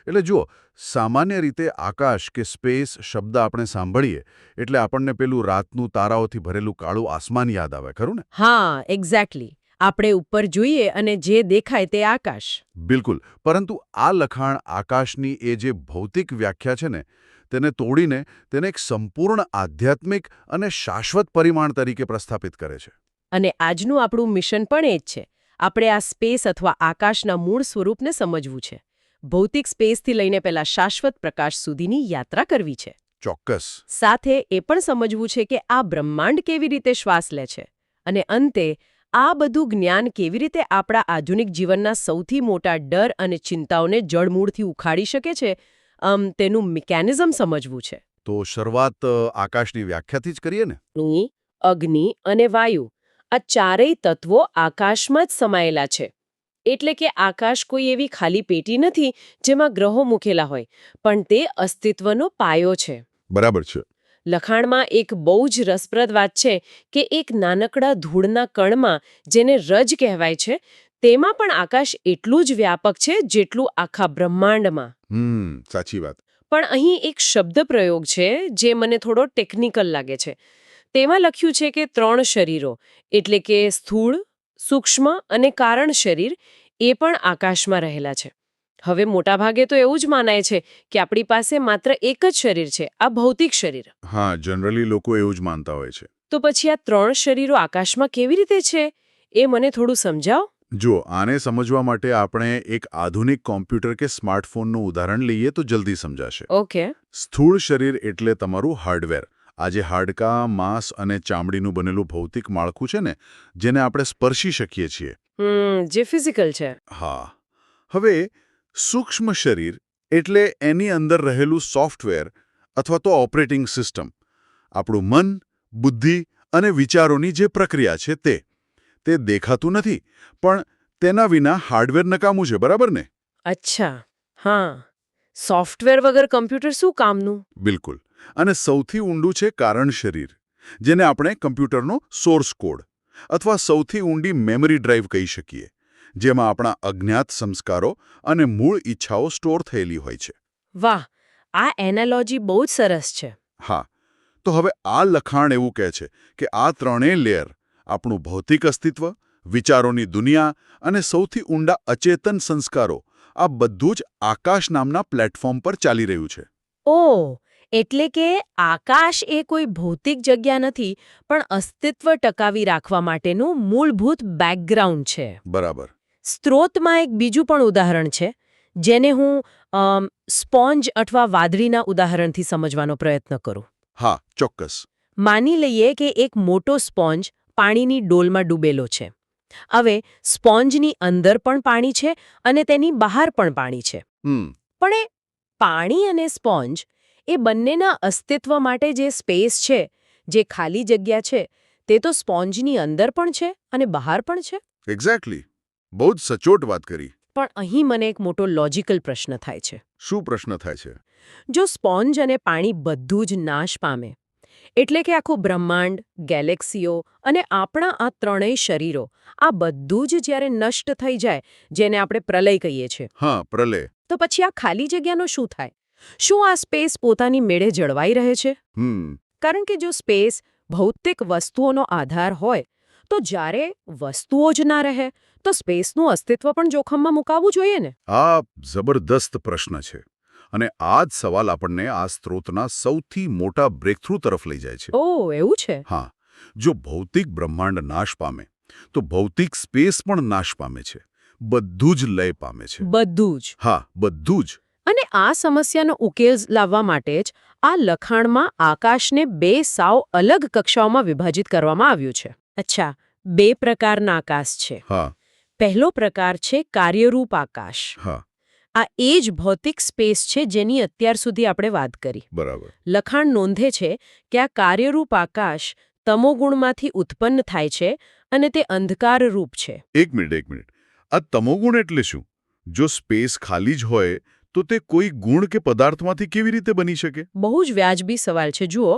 એટલે જુઓ, સામાન્ય રીતે આકાશ કે સ્પેસ શબ્દ આપણે સાંભળીએ એટલે આપણને પેલું રાતનું તારાઓથી ભરેલું કાળું આસમાન યાદ આવે, ખરું ને? હા, એક્ઝેક્ટલી. આપણે ઉપર જોઈએ અને જે દેખાય તે આકાશ. બિલકુલ. પરંતુ આ લખાણ આકાશની એ જે ભૌતિક વ્યાખ્યા છે ને, તેને તોડીને તેને એક સંપૂર્ણ આધ્યાત્મિક અને શાશ્વત પરિમાણ તરીકે પ્રસ્થાપિત કરે છે. અને આજનું આપણું મિશન પણ એ જ છે. આપણે આ સ્પેસ અથવા આકાશના મૂળ સ્વરૂપને સમજવું છે. ભૌતિક સ્પેસથી લઈને પેલા શાશ્વત પ્રકાશ સુધીની યાત્રા કરવી છે. ચોક્કસ. સાથે એ પણ સમજવું છે કે આ બ્રહ્માંડ કેવી રીતે શ્વાસ લે છે. અને અંતે આ બધું જ્ઞાન કેવી રીતે આપણા આધુનિક જીવનના સૌથી મોટા ડર અને ચિંતાઓને જડમૂળથી ઉખાડી શકે છે, તેનું મિકેનિઝમ સમજવું છે. તો શરૂઆત આકાશની વ્યાખ્યાથી જ કરીએ ને? અગ્નિ અને વાયુ, આ ચારેય તત્વો આકાશમાં જ સમાયેલા છે. એટલે કે આકાશ કોઈ એવી ખાલી પેટી નથી જેમાં ગ્રહો મૂકેલા હોય, પણ તે અસ્તિત્વનો પાયો છે. બરાબર છે. લખાણમાં એક બહુ જ રસપ્રદ વાત છે કે એક નાનકડા ધૂળના કણમાં, જેને રજ કહેવાય છે, તેમાં પણ આકાશ એટલું જ વ્યાપક છે જેટલું આખા બ્રહ્માંડમાં. સાચી વાત. પણ અહીં એક શબ્દ પ્રયોગ છે જે મને થોડો ટેકનિકલ લાગે છે. તેમાં લખ્યું છે કે 3 શરીરો, એટલે કે સ્થૂળ, સૂક્ષ્મ અને કારણ શરીર, એ પણ આકાશમાં રહેલા છે. હવે મોટાભાગે તો એવું જ માનાય છે કે આપણી પાસે માત્ર એક જ શરીર છે, આ ભૌતિક શરીર. હા, જનરલી લોકો એવું જ માનતા હોય છે. તો પછી આ 3 શરીરો આકાશમાં કેવી રીતે છે, એ મને થોડું સમજાવો. જો, આને સમજવા માટે આપણે એક આધુનિક કોમ્પ્યુટર કે સ્માર્ટફોનનું ઉદાહરણ લઈએ તો જલ્દી સમજાશે. ઓકે. સ્થૂળ શરીર એટલે તમારું હાર્ડવેર. આ જે હાડકાં, માંસ અને ચામડીનું બનેલું ભૌતિક માળખું છે ને, જેને આપણે સ્પર્શી શકીએ છીએ. જે ફિઝિકલ છે. હા. હવે સૂક્ષ્મ શરીર એટલે એની અંદર રહેલું સોફ્ટવેર અથવા તો ઓપરેટિંગ સિસ્ટમ. આપણું મન, બુદ્ધિ અને વિચારોની જે પ્રક્રિયા છે તે દેખાતું નથી, પણ તેના વિના હાર્ડવેર નકામું છે, બરાબર ને? અચ્છા, હા. સોફ્ટવેર વગર કમ્પ્યુટર શું કામનું? બિલકુલ. અને સૌથી ઊંડું છે કારણ શરીર, જેને આપણે કમ્પ્યુટરનો સોર્સ કોડ અથવા સૌથી ઊંડી મેમરી ડ્રાઈવ કહી શકીએ, જેમાં આપણા અજ્ઞાત સંસ્કારો અને મૂળ ઈચ્છાઓ સ્ટોર થયેલી હોય છે. વાહ, આ એનાલોજી બહુ જ સરસ છે. હા. તો હવે આ લખાણ એવું કહે છે કે આ ત્રણેય લેયર આપણું ભૌતિક અસ્તિત્વ, વિચારોની દુનિયા અને સૌથી ઊંડા અચેતન સંસ્કારો આ બધું જ આકાશ નામના પ્લેટફોર્મ પર ચાલી રહ્યું છે. ઓહ, એટલે કે આકાશ એ કોઈ ભૌતિક જગ્યા નથી, પણ અસ્તિત્વ ટકાવી રાખવા માટેનું મૂળભૂત બેકગ્રાઉન્ડ છે. બરાબર. સ્ત્રોતમાં એક બીજું પણ ઉદાહરણ છે, જેને હું સ્પોન્જ અથવા વાદળીના ઉદાહરણથી સમજવાનો પ્રયત્ન કરું. હા, ચોક્કસ. માની લઈએ કે એક મોટો સ્પોન્જ પાણીની ડોલમાં ડૂબેલો છે. હવે સ્પોન્જની અંદર પણ પાણી છે અને તેની બહાર પણ પાણી છે. પણ એ પાણી અને સ્પોન્જ એ બંનેના અસ્તિત્વ માટે જે સ્પેસ છે, જે ખાલી જગ્યા છે, તે તો સ્પોન્જની અંદર પણ છે અને બહાર પણ છે. એક્ઝેક્ટલી. બહુ જ સચોટ વાત કરી. પણ અહીં મને એક મોટો લોજિકલ પ્રશ્ન થાય છે. શું પ્રશ્ન થાય છે? જો સ્પોન્જ અને પાણી બધું જ નાશ પામે, એટલે કે આખું બ્રહ્માંડ, ગેલેક્સીઓ અને આપણા આ ત્રણેય શરીરો, આ બધું જ જ્યારે નષ્ટ થઈ જાય, જેને આપણે પ્રલય કહીએ છીએ, હા, પ્રલય. તો પછી આ ખાલી જગ્યાનો શું થાય? શું આ સ્પેસ પોતાની મેળે જળવાઈ રહે છે? કારણ કે જો સ્પેસ ભૌતિક વસ્તુઓનો આધાર હોય, તો જ્યારે વસ્તુઓ જ ના રહે, તો સ્પેસનું અસ્તિત્વ પણ જોખમમાં મુકાવવું જોઈએ ને? આ જબરદસ્ત પ્રશ્ન છે. અને આ જ સવાલ આપણને આ સ્ત્રોતના સૌથી મોટા બ્રેકથ્રુ તરફ લઈ જાય છે. ઓહ, એવું છે? હા, જો ભૌતિક બ્રહ્માંડ નાશ પામે, તો ભૌતિક સ્પેસ પણ નાશ પામે છે. બધું જ લય પામે છે. બધું જ? હા, બધું જ. અને આ સમસ્યાનો ઉકેલ લાવવા માટે જ આ લખાણમાં આકાશને બે સાવ અલગ કક્ષાઓમાં વિભાજિત કરવામાં આવ્યું છે. અચ્છા, બે પ્રકારના આકાશ છે. હા. પહેલો પ્રકાર છે કાર્યરૂપ આકાશ. હા. આ એ જ ભૌતિક સ્પેસ છે જેની અત્યાર સુધી આપણે વાત કરી. બરાબર. લખાણ નોંધે છે કે આ કાર્યરૂપ આકાશ તમોગુણમાંથી ઉત્પન્ન થાય છે અને તે અંધકારરૂપ છે. એક મિનિટ. આ તમોગુણ એટલે શું? જો સ્પેસ ખાલી જ હોય, તો તે કોઈ ગુણ કે પદાર્થમાંથી કેવી રીતે બની શકે? બહુ જ વ્યાજબી સવાલ છે. જુઓ,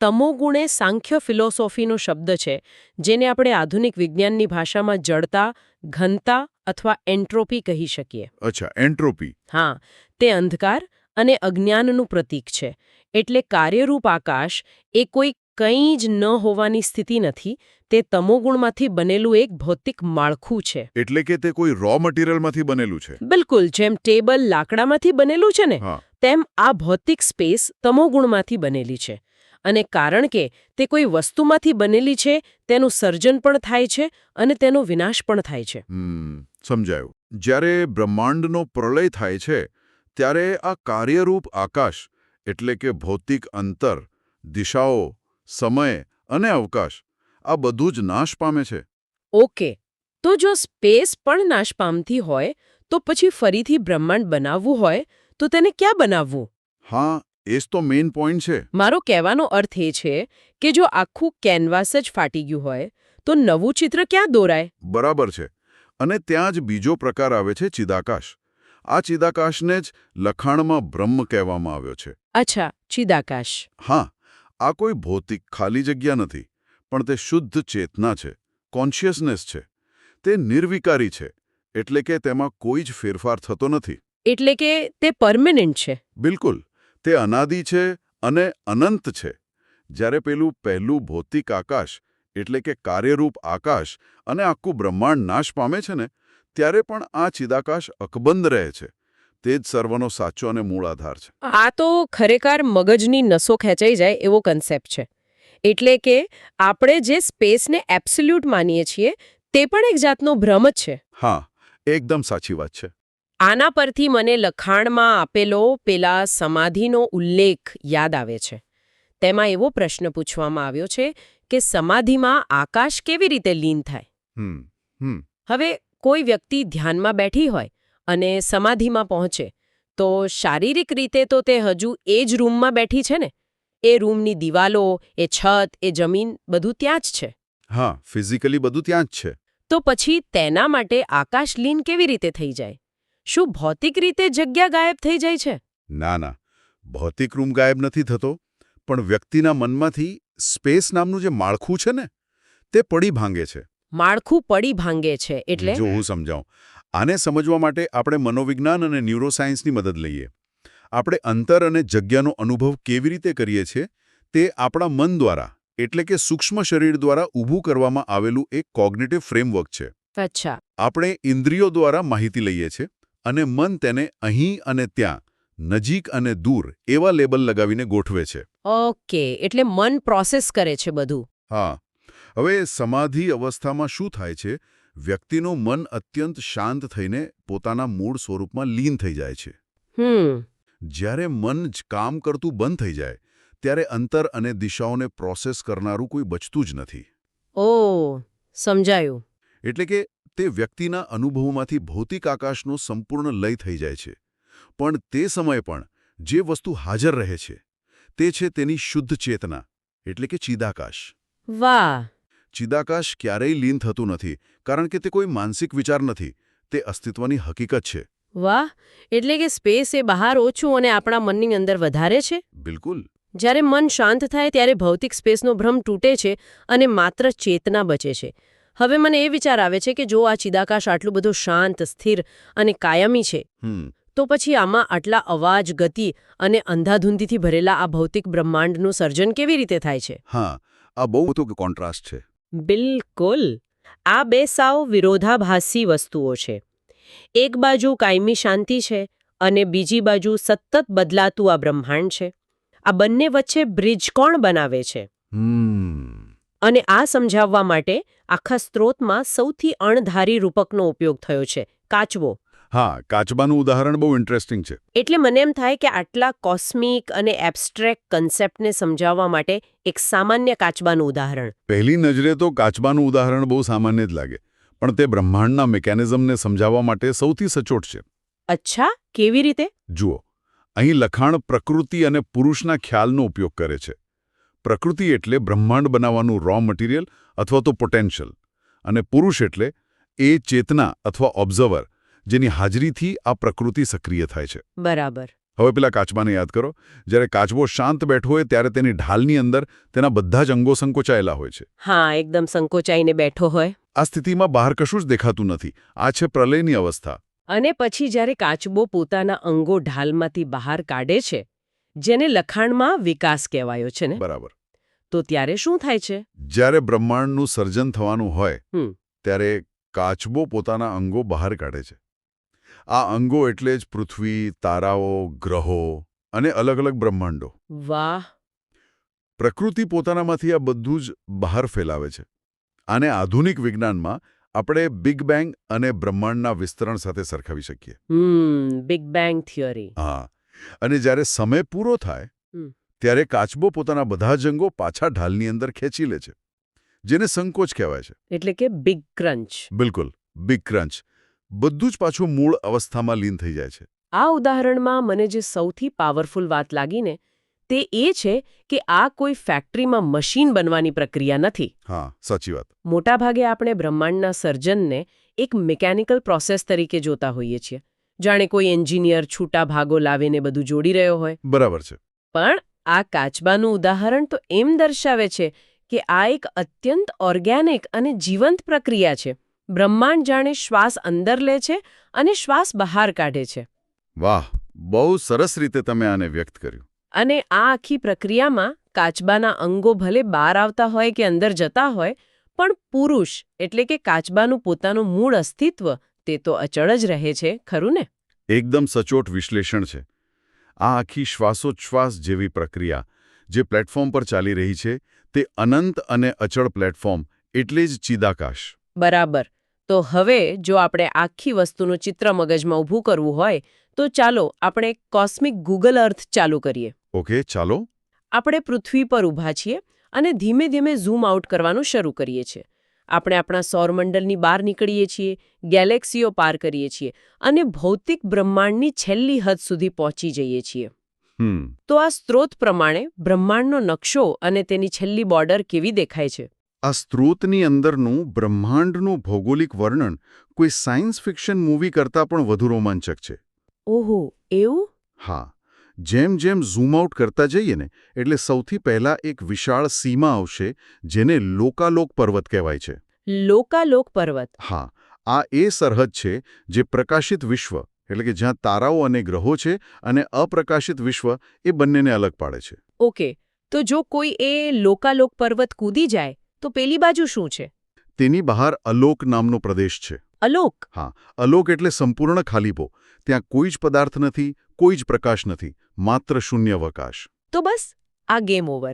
તમોગુણ એ સાંખ્ય ફિલોસોફીનો શબ્દ છે, જેને આપણે આધુનિક વિજ્ઞાનની ભાષામાં જડતા, ઘનતા અથવા એન્ટ્રોપી કહી શકીએ. અચ્છા, એન્ટ્રોપી. હા, તે અંધકાર અને અજ્ઞાનનું પ્રતીક છે. એટલે કાર્યરૂપ આકાશ એ કોઈ કંઈ જ ન હોવાની સ્થિતિ નથી, તે તમોગુણમાંથી બનેલું એક ભૌતિક માળખું છે. એટલે કે તે કોઈ રો મટીરિયલમાંથી બનેલું છે. બિલકુલ, જેમ ટેબલ લાકડામાંથી બનેલું છે ને, હા. તેમ આ ભૌતિક સ્પેસ તમોગુણમાંથી બનેલી છે. અને કારણ કે તે કોઈ વસ્તુમાંથી બનેલી છે, તેનું સર્જન પણ થાય છે અને તેનો વિનાશ પણ થાય છે. સમજાયું. જ્યારે બ્રહ્માંડનો પ્રલય થાય છે, ત્યારે આ કાર્યરૂપ આકાશ એટલે કે ભૌતિક અંતર, દિશાઓ, સમય અને અવકાશ આ બધું જ નાશ પામે છે. ઓકે, તો જો સ્પેસ પણ નાશ પામતી હોય, તો પછી ફરીથી બ્રહ્માંડ બનાવવું હોય, તો તેને ક્યાં બનાવવું? હા, એ જ તો મેઇન પોઈન્ટ છે. મારો કહેવાનો અર્થ એ છે કે જો આખું કેનવાસ જ ફાટી ગયું હોય, તો નવું ચિત્ર ક્યાં દોરાય? બરાબર છે. અને ત્યાં જ બીજો પ્રકાર આવે છે ચિદાકાશ. આ ચિદાકાશને જ લખાણમાં બ્રહ્મ કહેવામાં આવ્યો છે. અચ્છા, ચિદાકાશ. હા, આ કોઈ ભૌતિક ખાલી જગ્યા નથી, પણ તે શુદ્ધ ચેતના છે, કોન્શિયસનેસ છે. તે નિર્વિકારી છે, એટલે કે તેમાં કોઈ જ ફેરફાર થતો નથી. એટલે કે તે પરમેનન્ટ છે. બિલકુલ. તે અનાદિ છે અને અનંત છે. જ્યારે પહેલું ભૌતિક આકાશ એટલે કે કાર્યરૂપ આકાશ અને આખું બ્રહ્માંડ નાશ પામે છે ને, ત્યારે પણ આ ચિદાકાશ અકબંધ રહે છે. તે જ સર્વનો સાચો અને મૂળ આધાર છે. આ તો ખરેખર મગજની નસો ખેંચાઈ જાય એવો કન્સેપ્ટ છે. એટલે કે આપણે જે સ્પેસને એબ્સોલ્યુટ માનીએ છીએ, તે પણ એક જાતનો ભ્રમ જ છે. હા, એકદમ સાચી વાત છે. આના પરથી મને લખાણમાં આપેલો પેલા સમાધિનો ઉલ્લેખ યાદ આવે છે. તેમાં એવો પ્રશ્ન પૂછવામાં આવ્યો છે કે સમાધિમાં આકાશ કેવી રીતે લીન થાય? હવે કોઈ વ્યક્તિ ધ્યાનમાં બેઠી હોય અને સમાધિમાં પહોંચે, તો શારીરિક રીતે તો તે હજુ એ જ રૂમમાં બેઠી છે ને? એ રૂમની દિવાલો, એ છત, એ જમીન બધું ત્યાં જ છે. હા, ફિઝિકલી બધું ત્યાં જ છે. તો પછી તેના માટે આકાશ લીન કેવી રીતે થઈ જાય? શું ભૌતિક રીતે જગ્યા ગાયબ થઈ જાય છે? ના. ભૌતિક રૂમ ગાયબ નથી થતો, પણ વ્યક્તિના મનમાંથી સ્પેસ નામનું જે માળખું છે ને, તે પડી ભાંગે છે. માળખું પડી ભાંગે છે એટલે? જો હું સમજાવું. આને સમજવા માટે આપણે મનોવિજ્ઞાન અને ન્યુરોસાયન્સની મદદ લઈએ. આપણે અંતર અને જગ્યાનો અનુભવ કેવી રીતે કરીએ છીએ, તે આપણા મન દ્વારા એટલે કે સૂક્ષ્મ શરીર દ્વારા ઊભું કરવામાં આવેલું એક કોગ્નિટિવ ફ્રેમવર્ક છે. અચ્છા. આપણે ઇન્દ્રિયો દ્વારા માહિતી લઈએ છીએ અને મન તેને અહીં અને ત્યાં, નજીક અને દૂર એવા લેબલ લગાવીને ગોઠવે છે. ઓકે, એટલે મન પ્રોસેસ કરે છે બધું. હા. હવે સમાધિ અવસ્થામાં શું થાય છે? વ્યક્તિનું મન અત્યંત શાંત થઈને પોતાના મૂળ સ્વરૂપમાં લીન થઈ જાય છે. જ્યારે મન જ કામ કરતું બંધ થઈ જાય ત્યારે અંતર અને દિશાઓને પ્રોસેસ કરનારું કોઈ બચતું જ નથી. ઓહ, સમજાયું. એટલે કે તે વ્યક્તિના અનુભવમાંથી ભૌતિક આકાશનો સંપૂર્ણ લય થઈ જાય છે. પણ તે સમયે પણ જે વસ્તુ હાજર રહે છે તે છે તેની શુદ્ધ ચેતના એટલે કે ચિદાકાશ. વાહ. ચિદાકાશ ક્યારેય લીન થતું નથી કારણ કે તે કોઈ માનસિક વિચાર નથી, તે અસ્તિત્વની હકીકત છે. વાહ, એટલે કે સ્પેસ એ બહાર ઓછું અને આપણા મનની અંદર વધારે છે. બિલકુલ. જ્યારે મન શાંત થાય ત્યારે ભૌતિક સ્પેસનો ભ્રમ તૂટે છે અને માત્ર ચેતના બચે છે. હવે મને એ વિચાર આવે છે કે જો આ ચિદાકાશ આટલું બધું શાંત, સ્થિર અને કાયમી છે, તો પછી આમાં આટલા અવાજ, ગતિ અને અંધાધૂંધીથી ભરેલા આ ભૌતિક બ્રહ્માંડનું સર્જન કેવી રીતે થાય છે? હા, આ બહુ મોટો કોન્ટ્રાસ્ટ છે. બિલકુલ. આ બે સાવ વિરોધાભાસી વસ્તુઓ છે. એક બાજુ કાયમી શાંતિ છે અને બીજી બાજુ સતત બદલાતું આ બ્રહ્માંડ છે. આ બંને વચ્ચે બ્રિજ કોણ બનાવે છે? અને આ સમજાવવા માટે આખા સ્ત્રોતમાં સૌથી અણધારી રૂપકનો ઉપયોગ થયો છે, કાચબો. હા, કાચબાનું ઉદાહરણ બહુ ઇન્ટરેસ્ટિંગ છે. એટલે મને એમ થાય કે આટલા કોસ્મિક અને એબ્સ્ટ્રેક્ટ કન્સેપ્ટને સમજાવવા માટે એક સામાન્ય કાચબાનું ઉદાહરણ. પહેલી નજરે તો કાચબાનું ઉદાહરણ બહુ સામાન્ય જ લાગે, પણ તે બ્રહ્માંડના મિકેનિઝમને સમજાવવા માટે સૌથી સચોટ છે. અચ્છા, કેવી રીતે? જુઓ, અહીં લખાણ પ્રકૃતિ અને પુરુષના ખ્યાલનો ઉપયોગ કરે છે. પ્રકૃતિ એટલે બ્રહ્માંડ બનાવવાનું રો મટીરિયલ અથવા તો પોટેન્શિયલ, અને પુરુષ એટલે એ ચેતના અથવા ઓબ્ઝર્વર જેની હાજરીથી આ પ્રકૃતિ સક્રિય થાય છે. બરાબર. હવે પેલા કાચબાને યાદ કરો. જ્યારે કાચબો શાંત બેઠો હોય ત્યારે તેની ઢાલની અંદર તેના બધા જ અંગો સંકોચાયેલા હોય છે. હા, એકદમ સંકોચાઈને બેઠો હોય. આ સ્થિતિમાં બહાર કશું જ દેખાતું નથી. આ છે પ્રલયની અવસ્થા. અને પછી જ્યારે કાચબો પોતાના અંગો ઢાલમાંથી બહાર કાઢે છે, જેને લખાણમાં વિકાસ કહેવાયો છે ને, બરાબર. તો ત્યારે શું થાય છે? જ્યારે બ્રહ્માંડનું સર્જન થવાનું હોય હમ. ત્યારે કાચબો પોતાના અંગો બહાર કાઢે છે. આ અંગો એટલે જ પૃથ્વી, તારાઓ, ગ્રહો અને અલગ અલગ બ્રહ્માંડો. વાહ. પ્રકૃતિ પોતાનામાંથી આ બધું જ બહાર ફેલાવે છે. આને આધુનિક વિજ્ઞાનમાં આપણે બિગ બેંગ અને બ્રહ્માંડના વિસ્તરણ સાથે સરખાવી શકીએ. Big bang theory. હા. અને જ્યારે સમય પૂરો થાય ત્યારે કાચબો પોતાના બધા જ અંગો પાછા ઢાલની અંદર ખેંચી લે છે, જેને સંકોચ કહેવાય છે. એટલે કે બિગ ક્રંચ. બિલકુલ, બિગ ક્રંચ. બધું જ પાછું મૂળ અવસ્થામાં લીન થઈ જાય છે. આ ઉદાહરણમાં મને જે સૌથી પાવરફુલ વાત લાગીને તે એ છે કે આ કોઈ ફેક્ટરીમાં મશીન બનવાની પ્રક્રિયા નથી. હા, સાચી વાત. મોટાભાગે આપણે બ્રહ્માંડના સર્જનને એક મિકેનિકલ પ્રોસેસ તરીકે જોતા હોઈએ છીએ, જાણે કોઈ એન્જિનિયર છૂટા ભાગો લાવીને બધું જોડી રહ્યો હોય. બરાબર છે. પણ આ કાચબાનું ઉદાહરણ તો એમ દર્શાવે છે કે આ એક અત્યંત ઓર્ગેનિક અને જીવંત પ્રક્રિયા છે. બ્રહ્માંડ જાણે શ્વાસ અંદર લે છે અને શ્વાસ બહાર કાઢે છે. વાહ, બહુ સરસ રીતે તમે આને વ્યક્ત કર્યું. અને આ આખી પ્રક્રિયામાં કાચબાના અંગો ભલે બહાર આવતા હોય કે અંદર જતા હોય, પણ પુરુષ એટલે કે કાચબાનું પોતાનું મૂળ અસ્તિત્વ તે તો અચળ જ રહે છે, ખરું ને? એકદમ સચોટ વિશ્લેષણ છે. આ આખી શ્વાસોચ્છ્વાસ જેવી પ્રક્રિયા જે પ્લેટફોર્મ પર ચાલી રહી છે તે અનંત અને અચળ પ્લેટફોર્મ એટલે જ ચિદાકાશ. બરાબર. તો હવે જો આપણે આખી વસ્તુનું ચિત્ર મગજમાં ઊભું કરવું હોય તો ચાલો આપણે કોસ્મિક ગૂગલ અર્થ ચાલુ કરીએ. ઓકે, ચાલો. આપણે પૃથ્વી પર ઊભા છીએ અને ધીમે ધીમે ઝૂમ આઉટ કરવાનું શરૂ કરીએ છીએ. આપણે આપણા સૌરમંડળની બહાર નીકળીએ છીએ, ગેલેક્સીઓ પાર કરીએ છીએ અને ભૌતિક બ્રહ્માંડની છેલ્લી હદ સુધી પહોંચી જઈએ છીએ. તો આ સ્ત્રોત પ્રમાણે બ્રહ્માંડનો નકશો અને તેની છેલ્લી બોર્ડર કેવી દેખાય છે? આ સ્ત્રોતની અંદરનું બ્રહ્માંડનું ભૌગોલિક વર્ણન કોઈ સાયન્સ ફિક્શન મૂવી કરતાં પણ વધુ રોમાંચક છે. ઓહો, એવું? હા. જેમ જેમ ઝૂમ આઉટ કરતા જઈએ ને એટલે સૌથી પહેલા એક વિશાળ સીમા આવશે જેને લોકાલોક પર્વત કહેવાય છે. લોકાલોક પર્વત? હા, આ એ સરહદ છે જે પ્રકાશિત વિશ્વ એટલે કે જ્યાં તારાઓ અને ગ્રહો છે અને અપ્રકાશિત વિશ્વ એ બંનેને અલગ પાડે છે. ઓકે, તો જો કોઈ એ લોકાલોક પર્વત કૂદી જાય તો પેલી બાજુ શું છે? તેની બહાર અલોક નામનો પ્રદેશ છે. અલોક. હા, અલોક એટલે સંપૂર્ણ ખાલીપો. ત્યાં કોઈ જ પદાર્થ નથી, કોઈ જ પ્રકાશ નથી, માત્ર શૂન્યાવકાશ. તો બસ આ ગેમ ઓવર.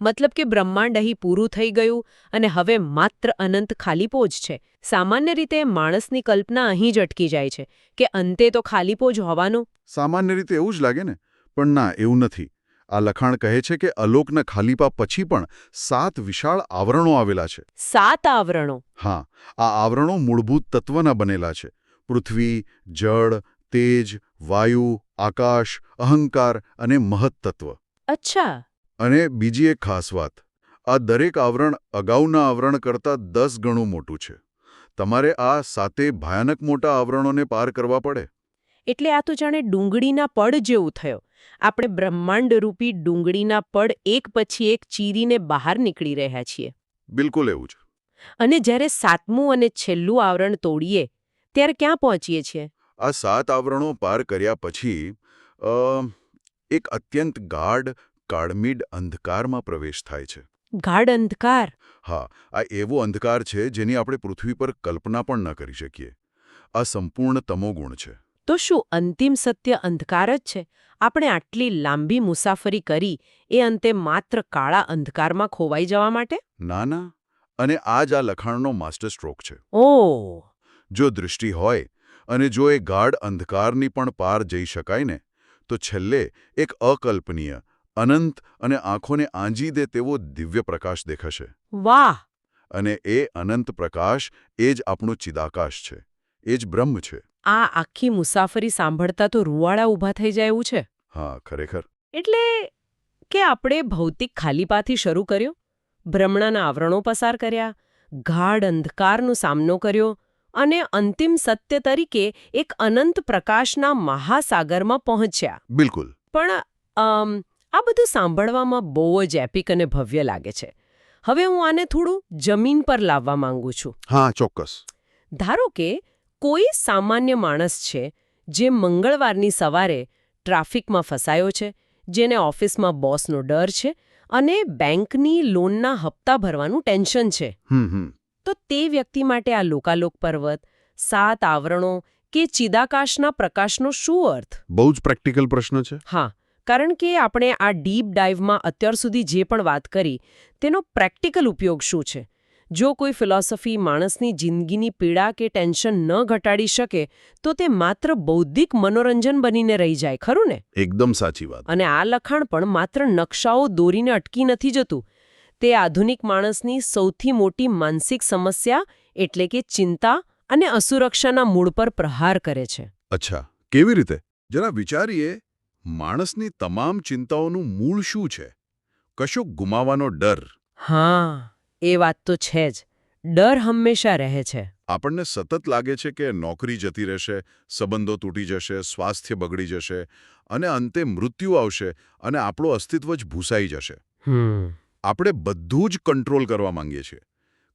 મતલબ કે બ્રહ્માંડ અહીં પૂરું થઈ ગયું અને હવે માત્ર અનંત ખાલીપો જ છે. સામાન્ય રીતે માણસની કલ્પના અહીં જ અટકી જાય છે કે અંતે તો ખાલીપો જ હોવાનો. સામાન્ય રીતે એવું જ લાગે ને, પણ ના, એવું નથી. આ લખાણ કહે છે કે અલોકના ખાલીપા પછી પણ 7 વિશાળ આવરણો આવેલા છે. 7 આવરણો. હા, આ આવરણો મૂળભૂત તત્વના બનેલા છે. પૃથ્વી, જળ, તેજ, વાયુ, આકાશ, અહંકાર અને મહત્તત્વ. અચ્છા. અને બીજી એક ખાસ વાત, આ દરેક આવરણ અગાઉના આવરણ કરતાં 10 ગણું મોટું છે. તમારે આ 7 ભયાનક મોટા આવરણોને પાર કરવા પડે. એટલે આ તો જાણે ડુંગળીના પડ જેવું થયો. આપણે બ્રહ્માંડરૂપી ડુંગળીના પડ એક પછી એક ચીરીને બહાર નીકળી રહ્યા છીએ. બિલકુલ એવું જ. અને જ્યારે 7મું અને છેલ્લું આવરણ તોડીએ ત્યારે ક્યાં પહોંચીએ છીએ? આ 7 આવરણો પાર કર્યા પછી એક અત્યંત ગાઢ કાળમીડ અંધકારમાં પ્રવેશ થાય છે. ગાઢ અંધકાર. હા, આ એવો અંધકાર છે જેની આપણે પૃથ્વી પર કલ્પના પણ ન કરી શકીએ. આ સંપૂર્ણ તમોગુણ છે. તો શું અંતિમ સત્ય અંધકાર જ છે? આપણે આટલી લાંબી મુસાફરી કરી એ અંતે માત્ર કાળા અંધકારમાં ખોવાઈ જવા માટે? ના ના, અને આ જ આ લખાણનો માસ્ટર સ્ટ્રોક છે. ઓહ! જો દૃષ્ટિ હોય અને જો એ ગાઢ અંધકારની પણ પાર જઈ શકાય ને, તો છેલ્લે એક અકલ્પનીય, અનંત અને આંખોને આંજી દે તેવો દિવ્ય પ્રકાશ દેખાશે. વાહ! અને એ અનંત પ્રકાશ એ જ આપણું ચિદાકાશ છે. એ જ બ્રહ્મ છે. આ આખી મુસાફરી સાંભળતા તો રૂવાડા ઊભા થઈ જાય એવું છે. હા, ખરેખર. એટલે કે આપણે ભૌતિક ખાલીપાથી શરૂ કર્યો, ભ્રમણાના આવરણો પસાર કર્યા, ગાઢ અંધકારનો સામનો કર્યો અને અંતિમ સત્ય તરીકે એક અનંત પ્રકાશના મહાસાગરમાં પહોંચ્યા. બિલકુલ. પણ આ બધું સાંભળવામાં બહુ જ એપિક અને ભવ્ય લાગે છે. હવે હું આને થોડું જમીન પર લાવવા માંગુ છું. હા, ચોક્કસ. ધારો કે કોઈ સામાન્ય માણસ છે જે મંગળવારની સવારે ટ્રાફિકમાં ફસાયો છે, જેને ઓફિસમાં બોસનો ડર છે અને બેંકની લોનના હપ્તા ભરવાનું ટેન્શન છે. તો તે વ્યક્તિ માટે આ લોકાલોક પર્વત, 7 આવરણો કે ચિદાકાશના પ્રકાશનો શું અર્થ? બહુ જ પ્રેક્ટિકલ પ્રશ્ન છે. હા, કારણ કે આપણે આ ડીપ ડાઇવમાં અત્યાર સુધી જે પણ વાત કરી તેનો પ્રેક્ટિકલ ઉપયોગ શું છે? જો કોઈ ફિલોસોફી માણસની જિંદગીની પીડા કે ટેન્શન ન ઘટાડી શકે તો તે માત્ર બૌદ્ધિક મનોરંજન બનીને રહી જાય, ખરું ને? એકદમ સાચી વાત. અને આ લખાણ પણ માત્ર નકશાઓ દોરીને અટકી નથી જતું. તે આધુનિક માણસની સૌથી મોટી માનસિક સમસ્યા એટલે કે ચિંતા અને અસુરક્ષાના મૂળ પર પ્રહાર કરે છે. અચ્છા, કેવી રીતે? જરા વિચારીએ. માણસની તમામ ચિંતાઓનું મૂળ શું છે? કશુંક ગુમાવવાનો ડર. હા, એ વાત તો છે જ. ડર હંમેશા રહે છે. આપણને સતત લાગે છે કે નોકરી જતી રહેશે, સંબંધો તૂટી જશે, સ્વાસ્થ્ય બગડી જશે અને અંતે મૃત્યુ આવશે અને આપણું અસ્તિત્વ જ ભૂસાઈ જશે. આપણે બધું જ કંટ્રોલ કરવા માંગીએ છીએ,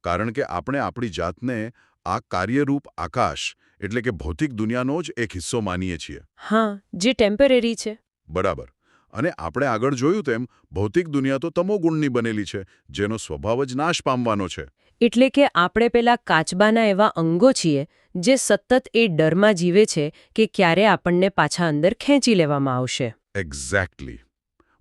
કારણ કે આપણે આપણી જાતને આ કાર્યરૂપ આકાશ એટલે કે ભૌતિક દુનિયાનો જ એક હિસ્સો માનીએ છીએ. હા, જે ટેમ્પરરી છે. બરાબર. અને આપણે આગળ જોયું તેમ ભૌતિક દુનિયા તો તમોગુણની બનેલી છે, જેનો સ્વભાવ જ નાશ પામવાનો છે. એટલે કે આપણે પેલા કાચબાના એવા અંગો છીએ જે સતત એ ડરમાં જીવે છે કે ક્યારે આપણને પાછા અંદર ખેંચી લેવામાં આવશે. એક્ઝેક્ટલી.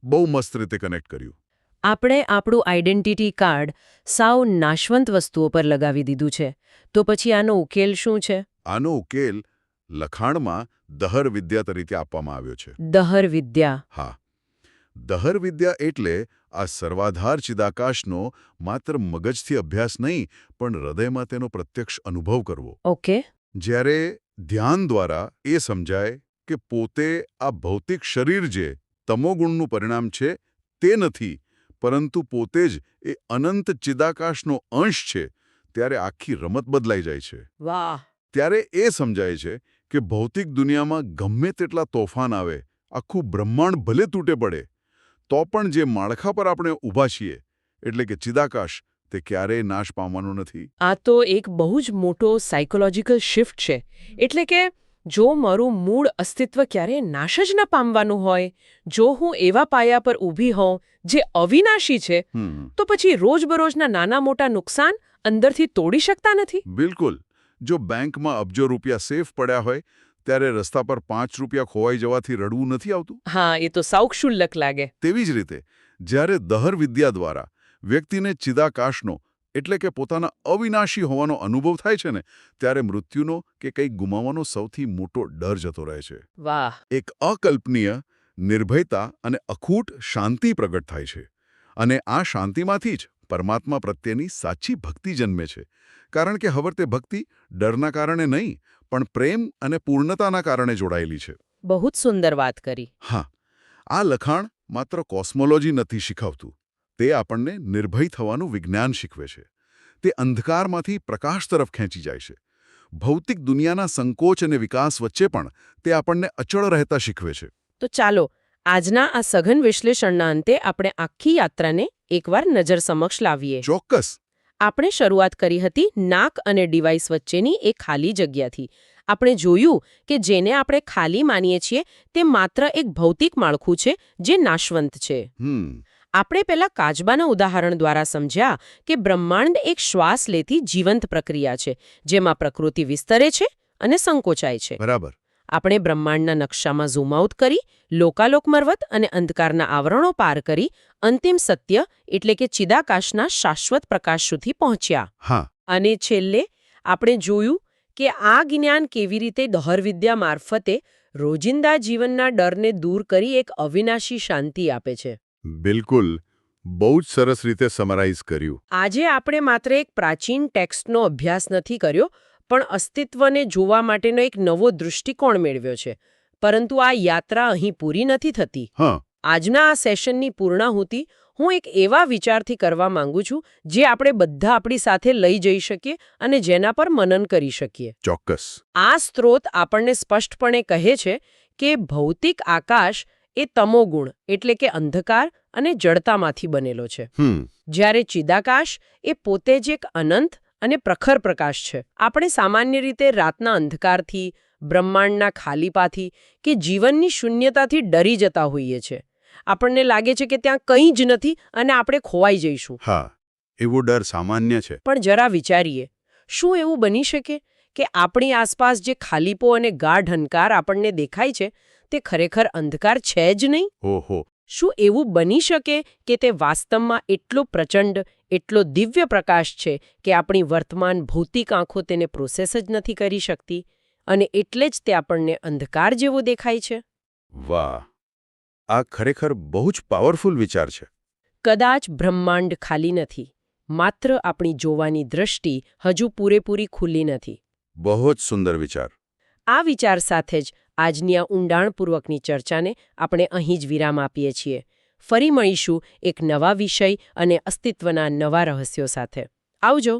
બહુ મસ્ત રીતે કનેક્ટ કર્યું. આપણે આપણું આઈડેન્ટિટી કાર્ડ સાવ નાશવંત વસ્તુઓ પર લગાવી દીધું છે. તો પછી આનો ઉકેલ શું છે? આનો ઉકેલ લખાણમાં દહર વિદ્યા તરીકે આપવામાં આવ્યો છે. દહર વિદ્યા. હા, દહર વિદ્યા એટલે આ સર્વાધાર ચિદાકાશનો માત્ર મગજથી અભ્યાસ નહીં, પણ હૃદયમાં તેનો પ્રત્યક્ષ અનુભવ કરવો. ઓકે. જ્યારે ધ્યાન દ્વારા એ સમજાય કે પોતે આ ભૌતિક શરીર જે તમોગુણનું પરિણામ છે તે નથી, પરંતુ પોતે જ એ અનંત ચિદાકાશનો અંશ છે, ત્યારે આખી રમત બદલાઈ જાય છે. વાહ! ત્યારે એ સમજાય છે કે ભૌતિક દુનિયામાં ગમે તેટલા તોફાન આવે, આખું બ્રહ્માંડ ભલે તૂટે પડે, તો પણ જે માળખા પર આપણે ઊભા છીએ એટલે કે ચિદાકાશ, તે ક્યારેય નાશ પામવાનું નથી. આ તો એક બહુ જ મોટો સાયકોલોજીકલ શિફ્ટ છે. એટલે કે જો મારું મૂળ અસ્તિત્વ ક્યારે નાશ જ ન પામવાનું હોય, જો હું એવા પાયા પર ઊભી હોઉં જે અવિનાશી છે, તો પછી રોજબરોજના નાના મોટા નુકસાન અંદરથી તોડી શકતા નથી. બિલકુલ. જો બેંકમાં અબજો રૂપિયા સેફ પડ્યા હોય ત્યારે રસ્તા પર 5 રૂપિયા ખોવાઈ જવાથી રડવું નથી આવતું. હા, એ તો સાવ ક્ષુલ્લક લાગે. તેવી જ રીતે જ્યારે દહર વિદ્યા દ્વારા વ્યક્તિને ચિદાકાશનો એટલે કે પોતાના અવિનાશી હોવાનો અનુભવ થાય છે ને, ત્યારે મૃત્યુનો કે કંઈક ગુમાવવાનો સૌથી મોટો ડર જતો રહે છે. વાહ. એક અકલ્પનીય નિર્ભયતા અને અખૂટ શાંતિ પ્રગટ થાય છે. અને આ શાંતિમાંથી જ પરમાત્મા પ્રત્યેની સાચી ભક્તિ જન્મે છે. કારણ કે હવે તે ભક્તિ ડરના કારણે નહીં, પણ પ્રેમ અને પૂર્ણતાના કારણે જોડાયેલી છે. બહુ જ સુંદર વાત કરી. હા, આ લખાણ માત્ર કોસ્મોલોજી નથી શીખવતું. તે આપણને નિર્ભય થવાનું વિજ્ઞાન શીખવે છે. તે અંધકારમાંથી પ્રકાશ તરફ ખેંચી જાય છે. ભૌતિક દુનિયાના સંકોચ અને વિકાસ વચ્ચે પણ તે આપણને અચળ રહેતા શીખવે છે. તો ચાલો આજના આ સઘન વિશ્લેષણના અંતે આપણે આખી યાત્રાને એકવાર નજર સમક્ષ લાવીએ. ચોક્કસ. આપણે શરૂઆત કરી હતી નાક અને ડિવાઇસ વચ્ચેની એક ખાલી જગ્યાથી. આપણે જોયું કે જેને આપણે ખાલી માનીએ છીએ તે માત્ર એક ભૌતિક માળખું છે જે નાશવંત છે. આપણે પહેલા કાચબાના ઉદાહરણ દ્વારા સમજ્યા કે બ્રહ્માંડ એક શ્વાસ લેતી જીવંત પ્રક્રિયા છે, જેમાં પ્રકૃતિ વિસ્તરે છે અને સંકોચાય છે. બરાબર. આપણે બ્રહ્માંડના નકશામાં ઝૂમ આઉટ કરી લોકાલોક મરવત અને અંધકારના આવરણો પાર કરી અંતિમ સત્ય એટલે કે ચિદાકાશના શાશ્વત પ્રકાશ સુધી પહોંચ્યા. હા. અને છેલ્લે આપણે જોયું કે આ જ્ઞાન કેવી રીતે દહરવિદ્યા મારફતે રોજિંદા જીવનના ડરને દૂર કરી એક અવિનાશી શાંતિ આપે છે. બિલકુલ. બહુ જ સરસ રીતે સમરાઇઝ કર્યું. આજે આપણે માત્ર એક પ્રાચીન ટેક્સ્ટનો અભ્યાસ નથી કર્યો, પણ અસ્તિત્વને જોવા માટેનો એક નવો દૃષ્ટિકોણ મેળવ્યો છે. પરંતુ આ યાત્રા અહીં પૂરી નથી થતી. હા. આજના આ સેશનની પૂર્ણાહુતિ હું એક એવા વિચારથી કરવા માંગુ છું જે આપણે બધા આપણી સાથે લઈ જઈ શકીએ અને જેના પર મનન કરી શકીએ. ચોક્કસ. આ સ્ત્રોત આપણને સ્પષ્ટપણે કહે છે કે ભૌતિક આકાશ એ તમોગુણ એટલે કે અંધકાર અને જડતામાંથી બનેલો છે, જ્યારે ચિદાકાશ એ પોતે જ એક અનંત અને પ્રખર પ્રકાશ છે. આપણે સામાન્ય રીતે રાતના અંધકારથી, બ્રહ્માંડના ખાલીપાથી કે જીવનની શૂન્યતાથી ડરી જતા હોઈએ છીએ. આપણને લાગે છે કે ત્યાં કંઈ જ નથી અને આપણે ખોવાઈ જઈશું. હા, એવો ડર સામાન્ય છે. પણ જરા વિચારીએ, શું એવું બની શકે કે આપણી આસપાસ જે ખાલીપો અને ગાઢ અંધકાર આપણને દેખાય છે તે ખરેખર અંધકાર છે જ નહીં? ઓહો. શું એવું બની શકે કે તે વાસ્તવમાં એટલો પ્રચંડ, એટલો દિવ્ય પ્રકાશ છે કે આપણી વર્તમાન ભૌતિક આંખો તેને પ્રોસેસ જ નથી કરી શકતી અને એટલે જ તે આપણને અંધકાર જેવો દેખાય છે? વાહ, આ ખરેખર બહુ જ પાવરફુલ વિચાર છે. કદાચ બ્રહ્માંડ ખાલી નથી, માત્ર આપણી જોવાની દ્રષ્ટિ હજુ પૂરેપૂરી ખુલ્લી નથી. બહુ જ સુંદર વિચાર. આ વિચાર સાથે જ આજની આ ઊંડાણપૂર્વકની ચર્ચાને આપણે અહીં જ વિરામ આપીએ છીએ. ફરી મળીશું એક નવા વિષય અને અસ્તિત્વના નવા રહસ્યો સાથે. આવજો.